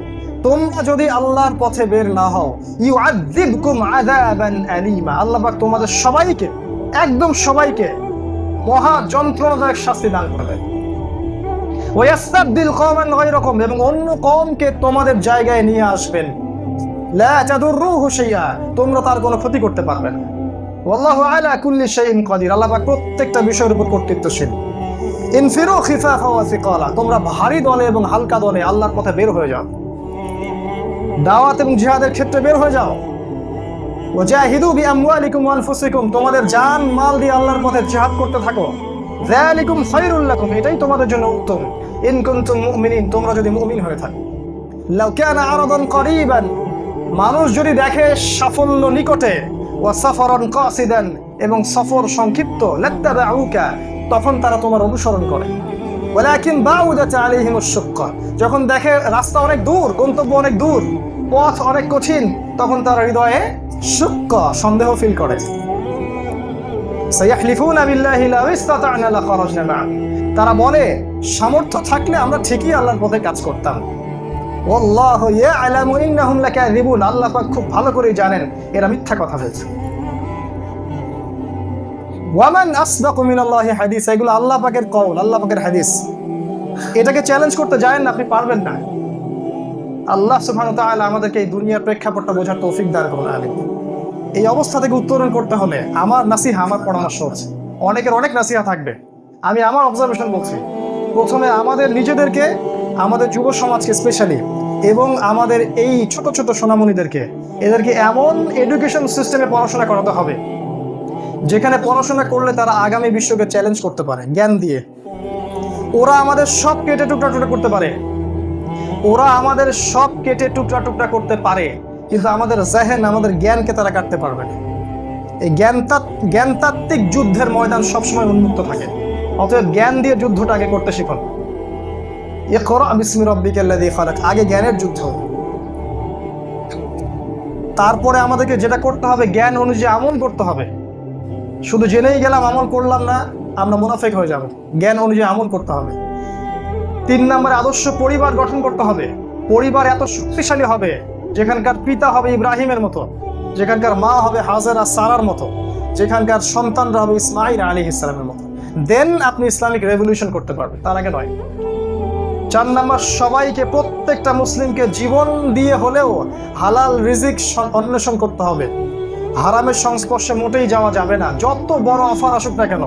তোমরা যদি আল্লাহর পথে বের না হও, ইউআযযিবকুম আযাবান আলীমা, আল্লাহ পাক তোমাদের সবাইকে, একদম সবাইকে মহা যন্ত্রণাদায়ক শাস্তি দান করবেন। ওয়া ইয়াস্তাবদিল কওমান গায়রাকুম, এবং অন্য কওমকে তোমাদের জায়গায় নিয়ে আসবেন। লা তাদুররুহু শাইআ, তোমরা তার কোনো ক্ষতি করতে পারবে না। ওয়াল্লাহু আলা কুল্লি শাইইন কাদির, আল্লাহ পাক প্রত্যেকটা বিষয়ের উপর কর্তৃত্বশীল। ইনফিরু খিফাফা ওয়া সিকালা, তোমরা ভারী দলে এবং হালকা দলে আল্লাহর পথে বের হয়ে যাও। দাওয়াত এবং জিহাদের ক্ষেত্রে বের হয়ে যাও। ওয়াজাহিদু বিআমওয়ালিকুম ওয়া আনফুসিকুম, তোমাদের জান মাল দিয়ে আল্লাহর পথে জিহাদ করতে থাকো। যালিকুম খায়রুল লাকুম, এটাই তোমাদের জন্য উত্তম। ইন কুনতুম মুমিনিন, তোমরা যদি মুমিন হয়ে থাকো। লাউ কানা আরাদান করিবান, মানুষ যদি দেখে সাফল্য নিকটে, ওয়া সাফারান কাসিদান, এবং সফর সংক্ষিপ্ত, লাত্তাবাউকা, তখন তারা তোমার অনুসরণ করে। ওয়ালাকিন বাউদাত আলাইহিমুশ শুক্কা, যখন দেখে রাস্তা অনেক দূর, গন্তব্য অনেক দূর, পথ অনেক কঠিন, তখন তারা হৃদয়ে শুক্কা, সন্দেহ ফিল করে। সায়াহলিফুনা বিল্লাহি লাউ ইসতাতা'না লাখারাজনা মা, তারা বলে সামর্থ্য থাকলে আমরা ঠিকই আল্লাহর পথে কাজ করতাম। ওয়াল্লাহু ইয়া'লামু ইন্নাহুম লাকাযিবুন, আল্লাহ পাক খুব ভালো করেই জানেন এরা মিথ্যা কথা বলছে। ওয়ামান আসদাকু মিনাল্লাহি হাদিস, এগুলো আল্লাহ পাকের কওল, আল্লাহ পাকের হাদিস। এটাকে চ্যালেঞ্জ করতে যায়েন না, আপনি পারবেন না। আল্লাহ সুবহানাহু ওয়া তাআলা আমাদেরকে এই দুনিয়ার প্রেক্ষাপটটা বোঝার তৌফিক দান করুন। আমিন। এই অবস্থা থেকে উত্তরণ করতে হলে আমার নাসিহা, আমার পরামর্শ আছে, অনেকের অনেক নাসিহা থাকবে, আমি আমার অবজারভেশন বলছি। প্রথমে আমাদের নিজেদেরকে, আমাদের যুব সমাজকে স্পেশালি, এবং আমাদের এই ছোট ছোট সোনামণিদেরকে, এদেরকে এমন এডুকেশন সিস্টেমে পড়াশোনা করাতে হবে যেখানে পড়াশোনা করলে তারা আগামী বিশ্বকে চ্যালেঞ্জ করতে পারে জ্ঞান দিয়ে। ওরা আমাদের সব কেটে টুকরা টুকরা করতে পারে, ওরা আমাদের সব কেটে টুকরা টুকরা করতে পারে, কিন্তু আমাদের জেহেন, আমাদের জ্ঞানকে তারা কাটতে পারবে না। এই জ্ঞানতাত্ত্বিক যুদ্ধের ময়দান সবসময় উন্মুক্ত থাকে। অতএব জ্ঞান দিয়ে যুদ্ধটা আগে করতে শিখুন। ইকরা বিসমি রাব্বিকাল্লাযী খালাক, আগে জ্ঞানের যুদ্ধ। তারপরে আমাদেরকে যেটা করতে হবে, জ্ঞান অনুযায়ী আমল করতে হবে। শুধু জেনেই গেলাম, আমল করলাম না, আমরা মুনাফিক হয়ে যাব। জ্ঞান অনুযায়ী আমল করতে হবে। 3 নম্বরে আদর্শ পরিবার গঠন করতে হবে। পরিবার এত শক্তিশালী হবে যেখানকার পিতা হবে ইব্রাহিমের মতো, যেখানকার মা হবে হাজেরা সারার মতো, যেখানকার সন্তানরা হবে ইসমাঈল আলাইহিস সালামের মতো। দেন আপনি ইসলামিক রেভলিউশন করতে পারবেন, তার আগে নয়। 4 নম্বর, সবাইকে, প্রত্যেকটা মুসলিমকে জীবন দিয়ে হলেও হালাল রিজিক অন্বেষণ করতে হবে। হারামের সংস্পর্শে মোটেই যাওয়া যাবে না, যত বড় অফার আসুক না কেন।